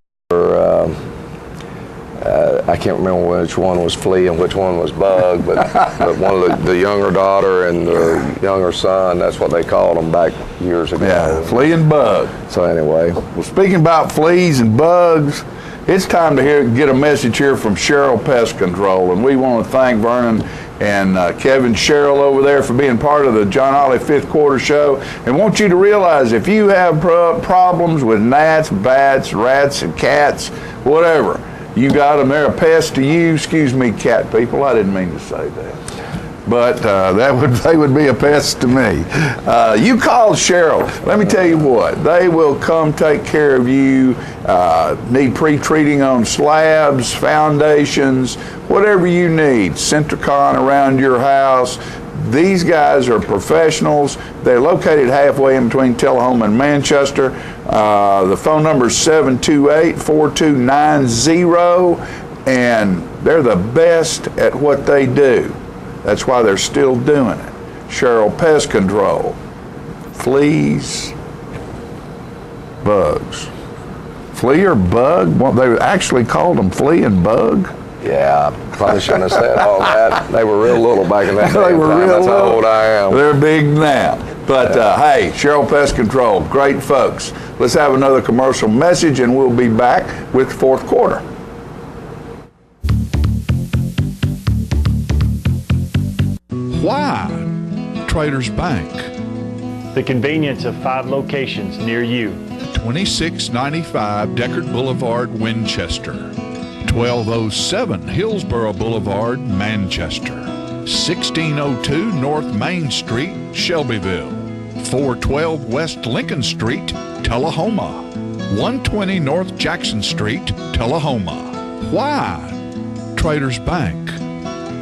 remember which one was Flea and which one was Bug, but one of the younger daughter and the younger son, that's what they called them back years ago. Yeah, Flea and Bug. So anyway. Well, speaking about fleas and bugs, it's time to get a message here from Sherrill Pest Control, and we want to thank Vernon and Kevin Sherrill over there for being part of the John Ollie 5th Quarter Show, and want you to realize if you have problems with gnats, bats, rats, and cats, whatever, you got them. They're a pest to you. Excuse me, cat people. I didn't mean to say that. But they would be a pest to me. You call Sherrill. Let me tell you what, they will come take care of you. Need pre-treating on slabs, foundations, whatever you need. Centricon around your house. These guys are professionals. They're located halfway in between Tullahoma and Manchester. The phone number is 728-4290, and they're the best at what they do. That's why they're still doing it. Sherrill Pest Control. Fleas, bugs. Flea or bug? Well, they actually called them flea and bug. Yeah, probably shouldn't have said all that. They were real little back in that day. They were real That's little. how old I am. They're big now. But hey, Cheryl Pest Control, great folks. Let's have another commercial message and we'll be back with the fourth quarter. Why Traders Bank? The convenience of 5 locations near you. 2695 Deckard Boulevard, Winchester. 1207 Hillsborough Boulevard, Manchester. 1602 North Main Street, Shelbyville. 412 West Lincoln Street, Tullahoma. 120 North Jackson Street, Tullahoma. Why Traders Bank?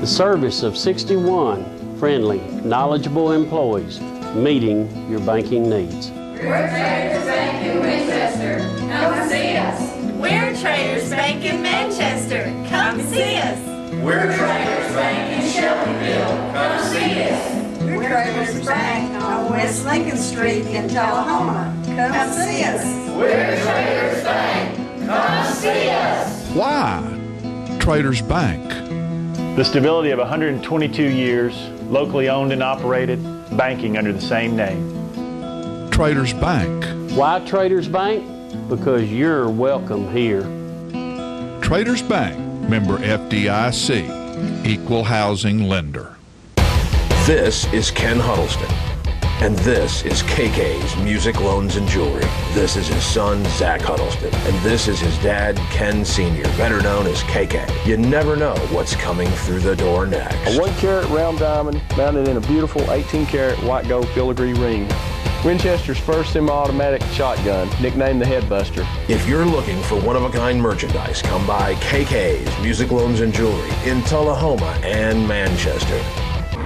The service of 61 friendly, knowledgeable employees meeting your banking needs. We're Traders Bank in Winchester. Come see us. We're Traders Bank in Manchester. Come see us. We're Traders Bank in Shelbyville. Come see us. We're Traders Bank on West Lincoln Street in Tullahoma. Come see us. We're Traders Bank. Come see us. Why Traders Bank? The stability of 122 years, locally owned and operated, banking under the same name. Traders Bank. Why Traders Bank? Because you're welcome here. Traders Bank, member FDIC, equal housing lender. This is Ken Huddleston, and this is KK's Music Loans and Jewelry. This is his son, Zach Huddleston, and this is his dad, Ken Sr., better known as KK. You never know what's coming through the door next. A 1-carat round diamond mounted in a beautiful 18-carat white gold filigree ring. Winchester's first semi-automatic shotgun, nicknamed the Headbuster. If you're looking for one-of-a-kind merchandise, come by KK's Music Loans and Jewelry in Tullahoma and Manchester.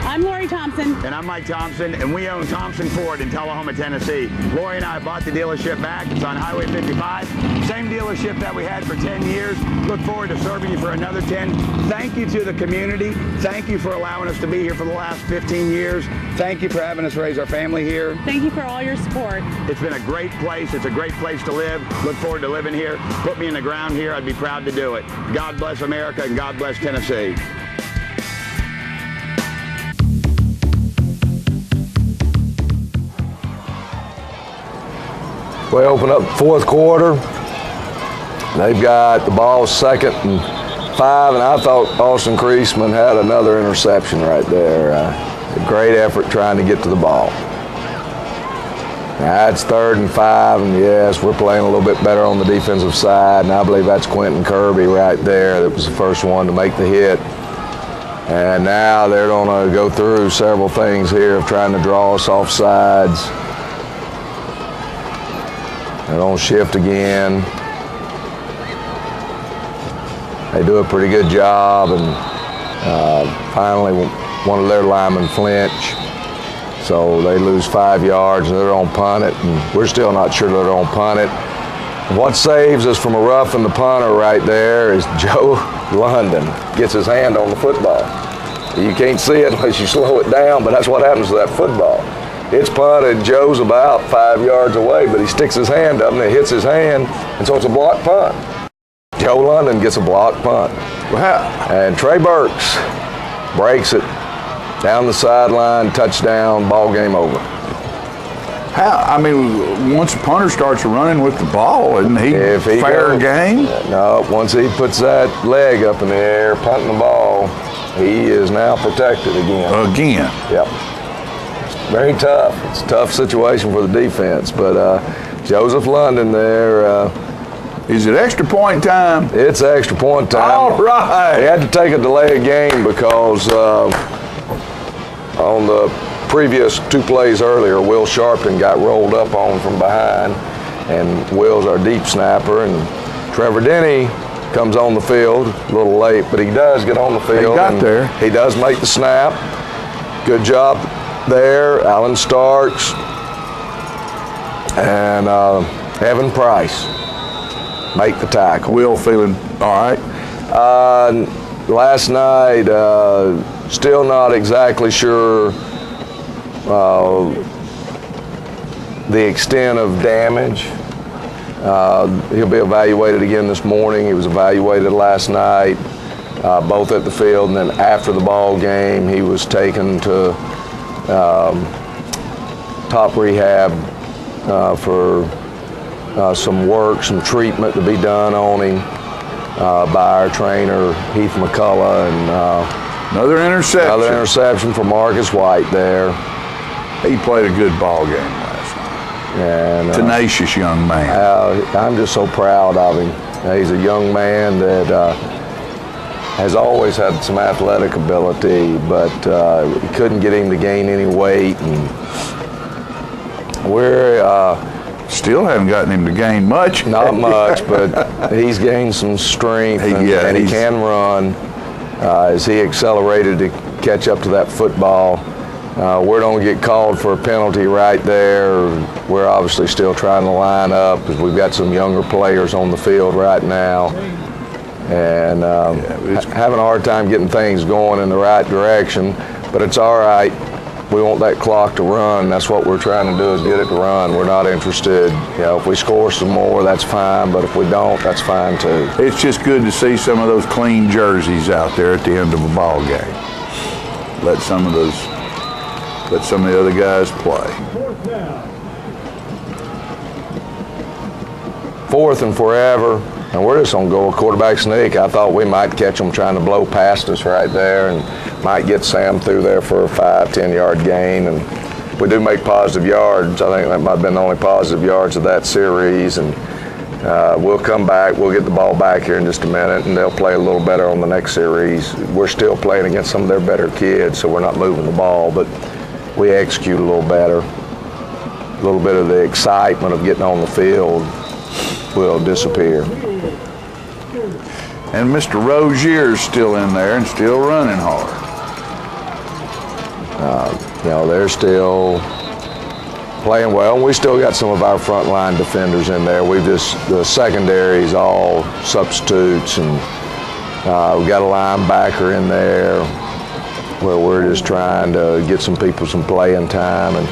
I'm Lori Thompson. And I'm Mike Thompson, and we own Thompson Ford in Tullahoma, Tennessee. Lori and I bought the dealership back. It's on Highway 55. Same dealership that we had for 10 years. Look forward to serving you for another 10. Thank you to the community. Thank you for allowing us to be here for the last 15 years. Thank you for having us raise our family here. Thank you for all your support. It's been a great place. It's a great place to live. Look forward to living here. Put me in the ground here. I'd be proud to do it. God bless America and God bless Tennessee. We open up the fourth quarter. They've got the ball 2nd and 5, and I thought Austin Kreisman had another interception right there. A great effort trying to get to the ball. Now it's 3rd and 5, and yes, we're playing a little bit better on the defensive side, and I believe that's Quentin Kirby right there that was the first one to make the hit. And now they're going to go through several things here of trying to draw us off sides. They're going to shift again. They do a pretty good job, and finally one of their linemen flinch. So they lose 5 yards, and they're going to punt it, and we're still not sure they're going to punt it. What saves us from a roughing the punter right there is Joe London gets his hand on the football. You can't see it unless you slow it down, but that's what happens to that football. It's punted. Joe's about 5 yards away, but he sticks his hand up and it hits his hand, and so it's a blocked punt. Joe London gets a blocked punt. Wow. And Trey Burks breaks it down the sideline, touchdown, ball game over. How? I mean, once the punter starts running with the ball, isn't he fair game? No, once he puts that leg up in the air, punting the ball, he is now protected again. Again? Yep. Very tough. It's a tough situation for the defense, but Joseph London there. Is it extra point time? It's extra point time. All right. They had to take a delay of game because on the previous 2 plays earlier, Will Sharpton got rolled up on from behind, and Will's our deep snapper, and Trevor Denny comes on the field a little late, but he does get on the field. He got there. He does make the snap. Good job there, Alan Starks and Evan Price make the tackle. Will feeling all right? Last night, still not exactly sure the extent of damage. He'll be evaluated again this morning. He was evaluated last night, both at the field and then after the ball game. He was taken to Top Rehab for some work, some treatment to be done on him by our trainer, Heath McCullough. And another interception. Another interception for Marcus White there. He played a good ball game last night. And tenacious young man. I'm just so proud of him. He's a young man that has always had some athletic ability, but we couldn't get him to gain any weight. And we're still haven't gotten him to gain much. Not much, but he's gained some strength, and he can run. As he accelerated to catch up to that football, we're going to get called for a penalty right there. We're obviously still trying to line up because we've got some younger players on the field right now, and having a hard time getting things going in the right direction. But it's all right. We want that clock to run. That's what we're trying to do, is get it to run. We're not interested. If we score some more, that's fine. But if we don't, that's fine too. It's just good to see some of those clean jerseys out there at the end of a ball game. Let some of the other guys play. 4th and forever, and we're just going to go a quarterback sneak. I thought we might catch them trying to blow past us right there, and might get Sam through there for a 5-10 yard gain. And if we do make positive yards, I think that might have been the only positive yards of that series. And we'll come back. We'll get the ball back here in just a minute, and they'll play a little better on the next series. We're still playing against some of their better kids, so we're not moving the ball, but we execute a little better. A little bit of the excitement of getting on the field will disappear. And Mr. Rozier's still in there and still running hard. They're still playing well. We still got some of our frontline defenders in there. The secondary is all substitutes, and we got a linebacker in there where we're just trying to get some people some playing time. And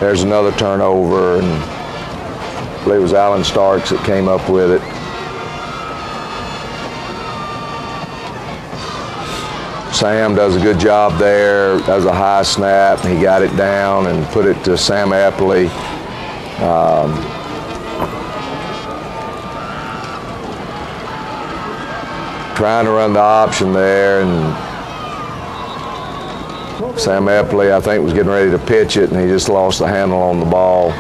there's another turnover, and I believe it was Alan Starks that came up with it. Sam does a good job there, does a high snap, he got it down and put it to Sam Eppley. Trying to run the option there, and Sam Eppley, I think, was getting ready to pitch it, and he just lost the handle on the ball.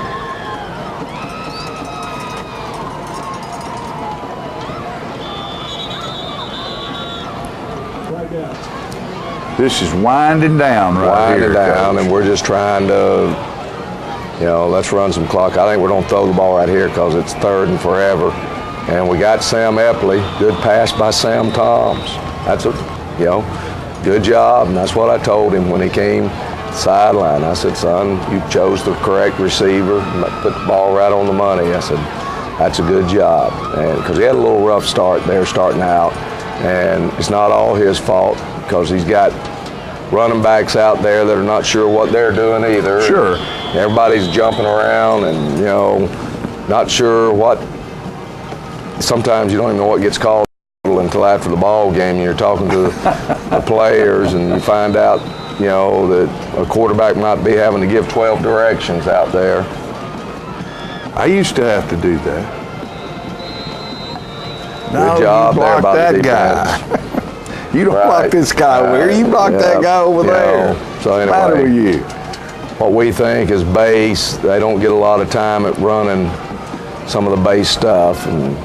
This is winding down right here. Winding down, and we're just trying to, let's run some clock. I think we're going to throw the ball right here because it's 3rd and forever. And we got Sam Eppley. Good pass by Sam Toms. That's good job, and that's what I told him when he came sideline. I said, son, you chose the correct receiver, put the ball right on the money. I said, that's a good job. And because he had a little rough start there starting out, and it's not all his fault, because he's got running backs out there that are not sure what they're doing either. Sure. Everybody's jumping around and, not sure what. Sometimes you don't even know what gets called until after the ball game. You're talking to the players, and you find out, that a quarterback might be having to give 12 directions out there. I used to have to do that. Good job there by the defense. You don't block this guy over here. You block that guy over there. So anyway, what's the matter with you? What we think is base. They don't get a lot of time at running some of the base stuff. And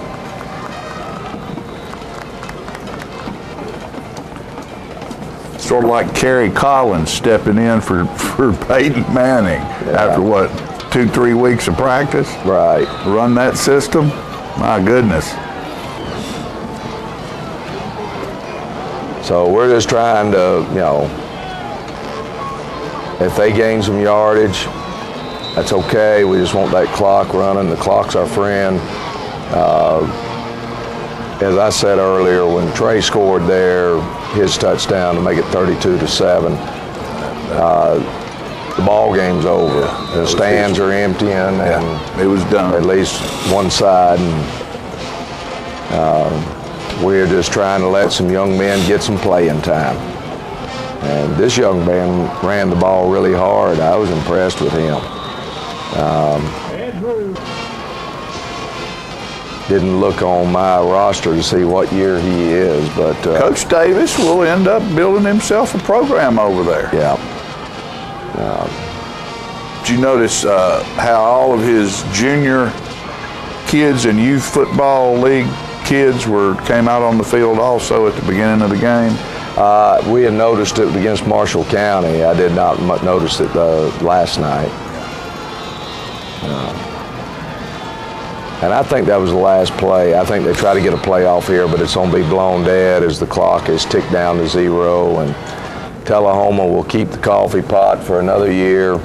sort of like Kerry Collins stepping in for Peyton Manning after 2-3 weeks of practice. Right. Run that system. My goodness. So we're just trying to, if they gain some yardage, that's okay. We just want that clock running. The clock's our friend. As I said earlier, when Trey scored there, his touchdown to make it 32-7, the ball game's over. The stands are emptying, and it was done. At least one side. And, we're just trying to let some young men get some playing time. And this young man ran the ball really hard. I was impressed with him. Didn't look on my roster to see what year he is, but Coach Davis will end up building himself a program over there. Yeah. Did you notice how all of his junior kids and youth football league kids came out on the field also at the beginning of the game? We had noticed it against Marshall County. I did not notice it last night. And I think that was the last play. I think they try to get a playoff here, but it's going to be blown dead as the clock is ticked down to 0, and Tullahoma will keep the coffee pot for another year.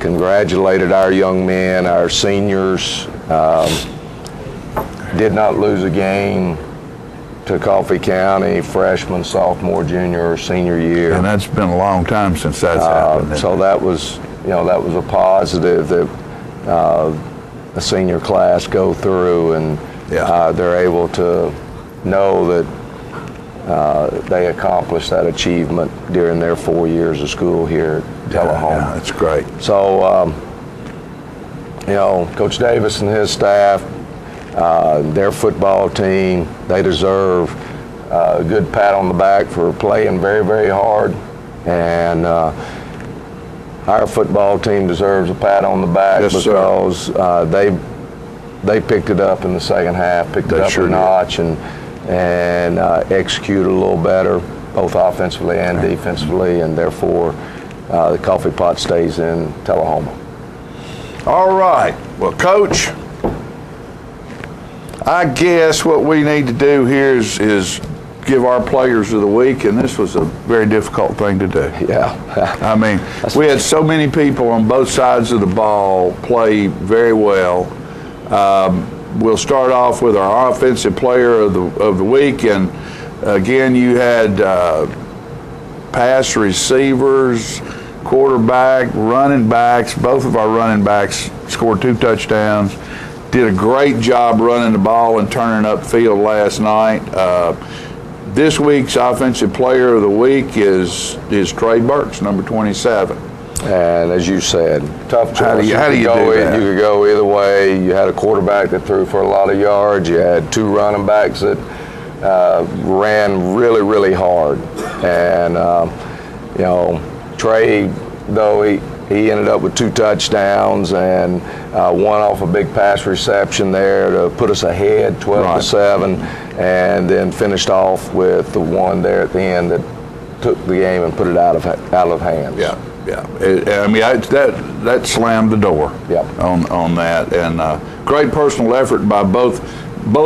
Congratulated our young men, our seniors. Did not lose a game to Coffee County freshman, sophomore, junior, or senior year. And that's been a long time since that's happened. So that was a positive that a senior class go through, and they're able to know that they accomplished that achievement during their 4 years of school here at Tullahoma. Yeah, that's great. So, Coach Davis and his staff, their football team, they deserve a good pat on the back for playing very, very hard. And our football team deserves a pat on the back because they picked it up in the second half, picked it up a notch, and executed a little better, both offensively and defensively, and therefore the coffee pot stays in Tullahoma. All right. Well, Coach, I guess what we need to do here is give our players of the week, and this was a very difficult thing to do. Yeah. I mean, we had so many people on both sides of the ball play very well. We'll start off with our offensive player of the week, and again, you had pass receivers, quarterback, running backs. Both of our running backs scored 2 touchdowns. Did a great job running the ball and turning upfield last night. This week's offensive player of the week is Trey Burks, number 27. And as you said, tough choice. How do you do that? You could go either way. You had a quarterback that threw for a lot of yards. You had 2 running backs that ran really, really hard. And, Trey, though, he ended up with 2 touchdowns and one off a big pass reception there to put us ahead 12-7, and then finished off with the one there at the end that took the game and put it out of hands. Yeah. That slammed the door on that, and great personal effort by both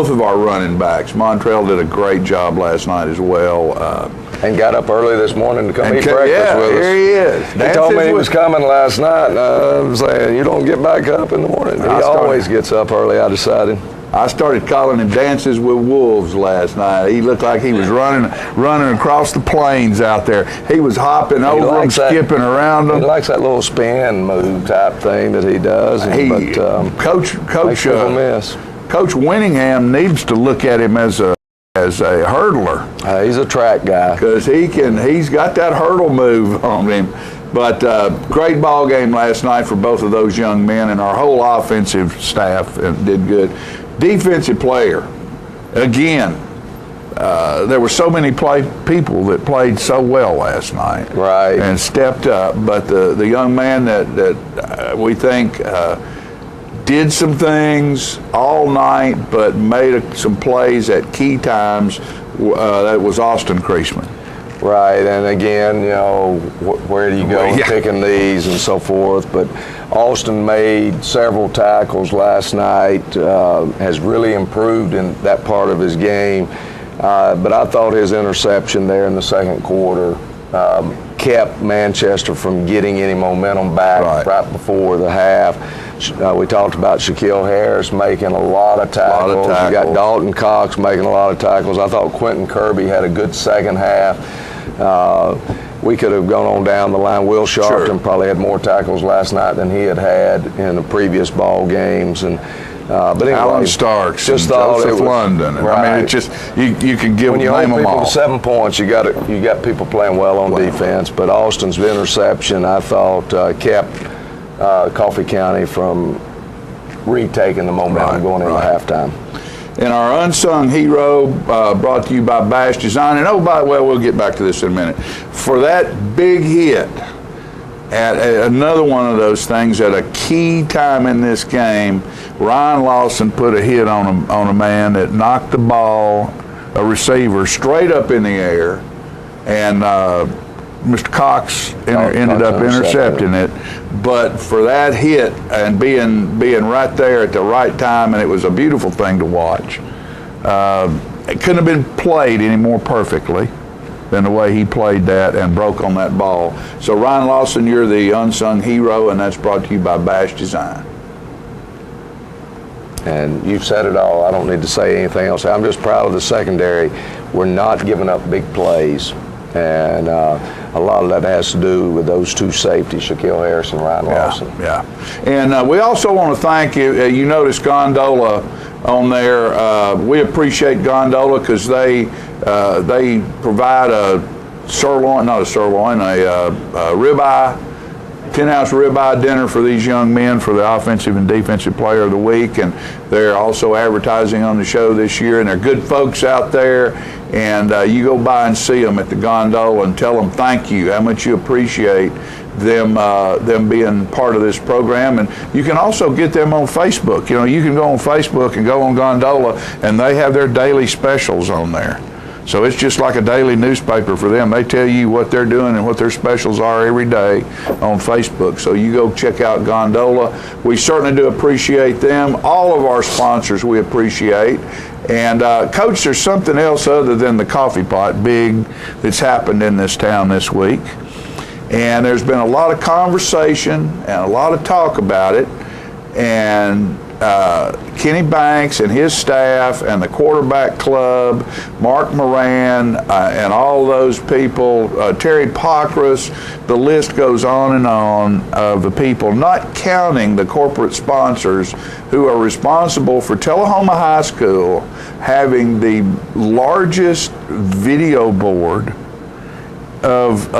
of our running backs. Montrell did a great job last night as well. And got up early this morning to come eat breakfast with us. Here he is. He told me he was coming last night, and I was saying, you don't get back up in the morning. He always gets up early, I decided. I started calling him Dances with Wolves last night. He looked like he was running across the plains out there. He was hopping over them, skipping around them. He likes that little spin move type thing that he does. Coach Winningham needs to look at him as a hurdler. He's a track guy because he's got that hurdle move on him. But great ball game last night for both of those young men, and our whole offensive staff did good. Defensive player, again, there were so many people that played so well last night, right, and stepped up. But the young man that we think did some things all night, but made some plays at key times, that was Austin Creasman. Right, and again, where do you go picking these and so forth? But Austin made several tackles last night, has really improved in that part of his game. But I thought his interception there in the second quarter kept Manchester from getting any momentum back right before the half. We talked about Shaquille Harris making a lot of tackles. You got Dalton Cox making a lot of tackles. I thought Quentin Kirby had a good second half. We could have gone on down the line. Will Sharpton probably had more tackles last night than he had in the previous ball games. But anyway, Alan Starks, just and Joseph London. Right. I mean, it's just you can give when you name hold them people all. to 7 points, you got people playing well on defense. But Austin's interception, I thought, kept Coffee County from retaking the momentum going into halftime. And our unsung hero, brought to you by Bash Design. And by the way, we'll get back to this in a minute. For that big hit, at another one of those things at a key time in this game, Ryan Lawson put a hit on a man that knocked the ball, a receiver, straight up in the air, and Mr. Cox ended up intercepting it. But for that hit and being right there at the right time, and it was a beautiful thing to watch. It couldn't have been played any more perfectly than the way he played that and broke on that ball. So Ryan Lawson, you're the unsung hero, and that's brought to you by Bash Design. And you've said it all. I don't need to say anything else. I'm just proud of the secondary. We're not giving up big plays. And a lot of that has to do with those two safeties, Shaquille Harris and Ryan Lawson. Yeah. And we also want to thank you. You notice Gondola on there. We appreciate Gondola because they provide a ribeye, 10-ounce ribeye dinner for these young men for the offensive and defensive player of the week. And they're also advertising on the show this year. And they're good folks out there. And you go by and see them at the Gondola and tell them thank you, how much you appreciate them being part of this program. And you can also get them on Facebook. You know, you can go on Facebook and go on Gondola, and they have their daily specials on there. So it's just like a daily newspaper for them. They tell you what they're doing and what their specials are every day on Facebook. So you go check out Gondola. We certainly do appreciate them. All of our sponsors we appreciate. And Coach, there's something else other than the coffee pot big that's happened in this town this week. And there's been a lot of conversation and a lot of talk about it. And Kenny Banks and his staff and the quarterback club, Mark Moran, and all those people, Terry Pockris, the list goes on of the people, not counting the corporate sponsors who are responsible for Tullahoma High School having the largest video board of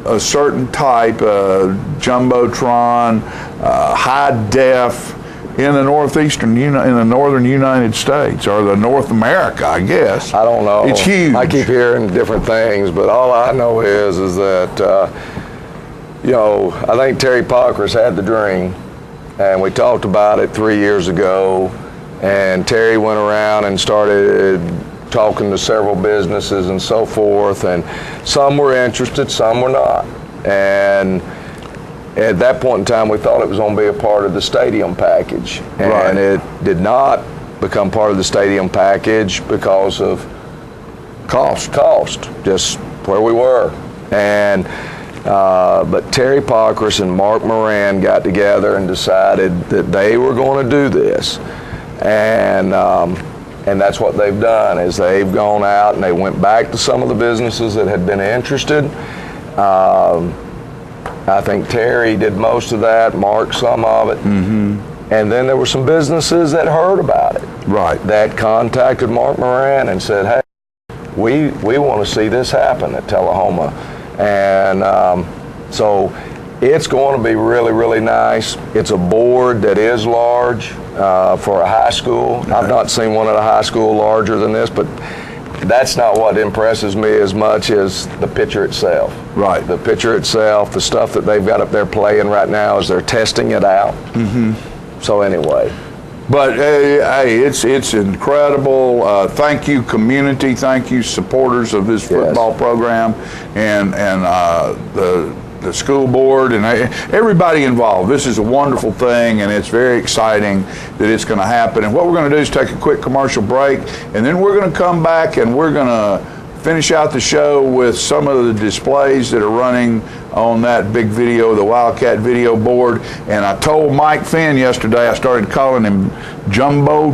a certain type, Jumbotron, high def, in the northern United States, or the North America, I guess. I don't know. It's huge. I keep hearing different things, but all I know is that I think Terry Pockris had the dream, and we talked about it 3 years ago, and Terry went around and started talking to several businesses and so forth, and some were interested, some were not. And at that point in time, we thought it was going to be a part of the stadium package. And it did not become part of the stadium package because of cost, just where we were. And but Terry Pockris and Mark Moran got together and decided that they were going to do this. And that's what they've done, is they've gone out and they went back to some of the businesses that had been interested. I think Terry did most of that, Mark some of it. Mm-hmm. And then there were some businesses that heard about it. Right. That contacted Mark Moran and said, hey, we want to see this happen at Tullahoma. And so it's going to be really, really nice. It's a board that is large for a high school. Right. I've not seen one at a high school larger than this, but that's not what impresses me as much as the picture itself. Right. The picture itself, the stuff that they've got up there playing right now as they're testing it out. Mm-hmm. So anyway. But hey, it's incredible. Thank you, community. Thank you, supporters of this football program, and the school board and everybody involved. This is a wonderful thing, and it's very exciting that it's going to happen. And what we're going to do is take a quick commercial break, and then we're going to come back and we're going to finish out the show with some of the displays that are running on that big video, the Wildcat video board. And I told Mike Finn yesterday, I started calling him Jumbo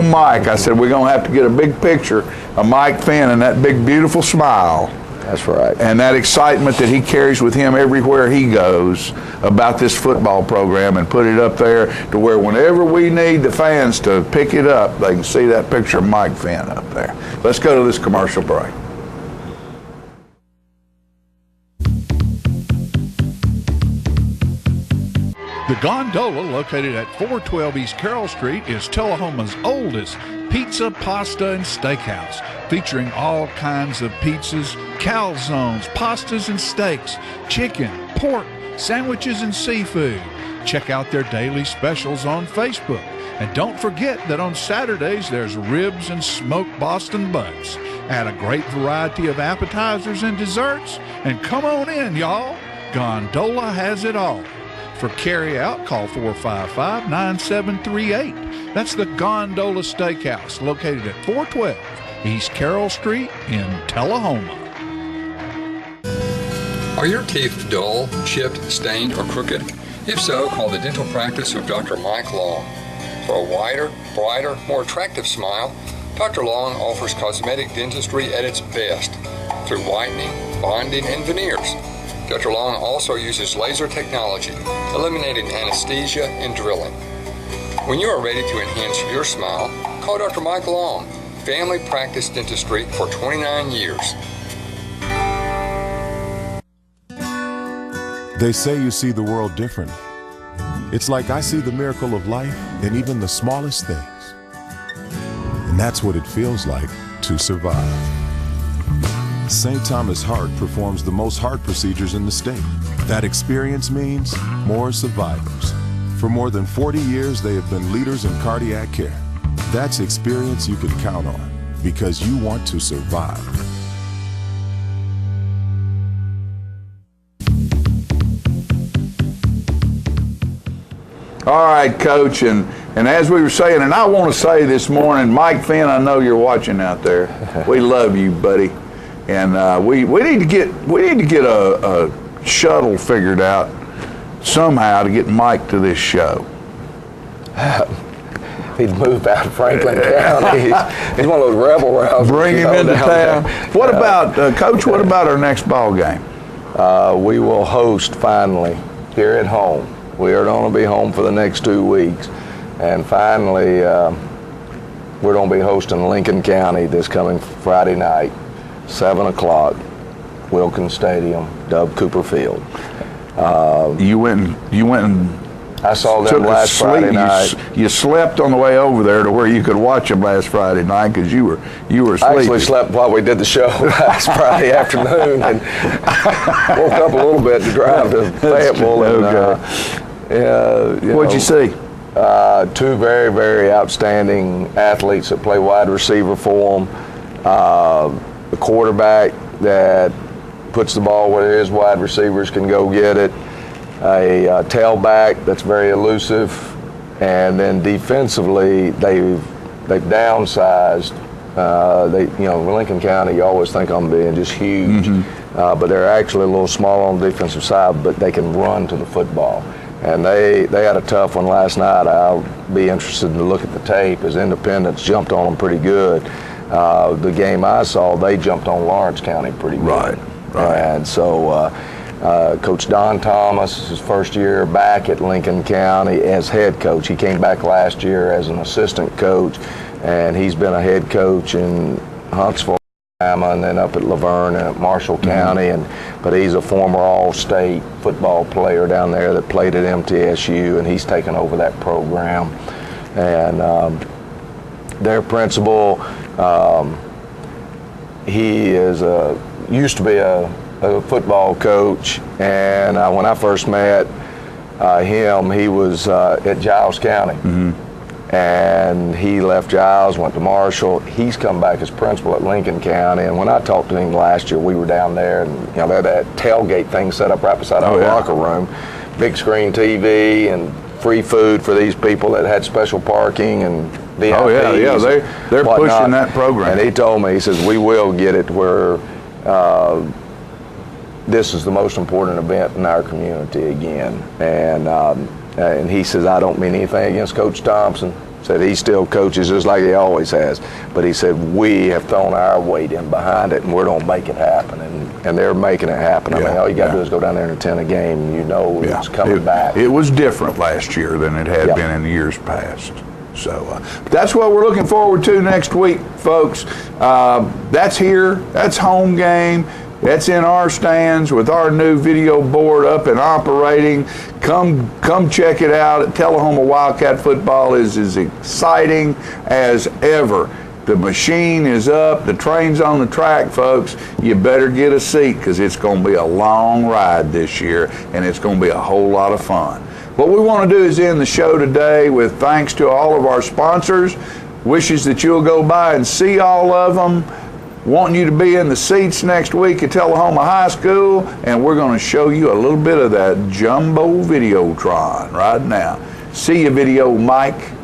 Mike. I said, we're going to have to get a big picture of Mike Finn and that big, beautiful smile. That's right. And that excitement that he carries with him everywhere he goes about this football program, and put it up there to where whenever we need the fans to pick it up, they can see that picture of Mike Finn up there. Let's go to this commercial break. The Gondola, located at 412 East Carroll Street, is Tullahoma's oldest pizza, pasta, and steakhouse, featuring all kinds of pizzas, calzones, pastas, and steaks, chicken, pork, sandwiches, and seafood. Check out their daily specials on Facebook. And don't forget that on Saturdays there's ribs and smoked Boston butts. Add a great variety of appetizers and desserts, and come on in, y'all. Gondola has it all. For carry-out, call 455-9738. That's the Gondola Steakhouse, located at 412 East Carroll Street in Tullahoma. Are your teeth dull, chipped, stained, or crooked? If so, call the dental practice of Dr. Mike Long. For a wider, brighter, more attractive smile, Dr. Long offers cosmetic dentistry at its best through whitening, bonding, and veneers. Dr. Long also uses laser technology, eliminating anesthesia and drilling. When you are ready to enhance your smile, call Dr. Mike Long, family practice dentistry for 29 years. They say you see the world differently. It's like I see the miracle of life in even the smallest things. And that's what it feels like to survive. St. Thomas Heart performs the most heart procedures in the state. That experience means more survivors. For more than 40 years, they have been leaders in cardiac care. That's experience you can count on because you want to survive. All right, Coach, and as we were saying, and I want to say this morning, Mike Finn, I know you're watching out there. We love you, buddy. And we need to get a shuttle figured out somehow to get Mike to this show. He'd move out of Franklin County. He's one of those rebel rounds. Bring him into town. What about, Coach, what about our next ball game? We will host finally here at home. We are going to be home for the next 2 weeks. And finally, we're going to be hosting Lincoln County this coming Friday night. 7 o'clock, Wilkins Stadium, Dub Cooper Field. You went and I saw them last Friday night. You slept on the way over there to where you could watch them last Friday night because you were asleep. I actually slept while we did the show last Friday afternoon and woke up a little bit to drive to Fayetteville. What'd you see? 2 very, very outstanding athletes that play wide receiver for them. A quarterback that puts the ball where his wide receivers can go get it, a tailback that's very elusive, and then defensively they've downsized. Lincoln County, you always think I'm being just huge, but they're actually a little small on the defensive side, but they can run to the football. And they had a tough one last night. I'll be interested to look at the tape as Independence jumped on them pretty good. The game I saw, they jumped on Lawrence County pretty good. Right. And so Coach Don Thomas, his first year back at Lincoln County as head coach. He came back last year as an assistant coach, and he's been a head coach in Huntsville, Alabama, and then up at Laverne and at Marshall County. But he's a former all-state football player down there that played at MTSU, and he's taken over that program. And their principal, he used to be a football coach, and when I first met him, he was at Giles County, and he left Giles, went to Marshall. He's come back as principal at Lincoln County, and when I talked to him last year, we were down there, and they had that tailgate thing set up right beside our locker room, big screen TV, and free food for these people that had special parking and VIPs. They're pushing that program. And he told me, he says, we will get it where this is the most important event in our community again. And he says, I don't mean anything against Coach Thompson. Said he still coaches just like he always has. But he said, we have thrown our weight in behind it, and we're going to make it happen. And they're making it happen. I mean, all you got to do is go down there and attend a game, and it's coming back. It was different last year than it had been in the years past. So that's what we're looking forward to next week, folks. That's here. That's home game. That's in our stands with our new video board up and operating. Come check it out. Tullahoma Wildcat football is as exciting as ever. The machine is up, the train's on the track, folks. You better get a seat because it's going to be a long ride this year, and it's going to be a whole lot of fun. What we want to do is end the show today with thanks to all of our sponsors. Wishes that you'll go by and see all of them. Wanting you to be in the seats next week at Tullahoma High School, and we're going to show you a little bit of that jumbo Videotron right now. See you, Video Mike.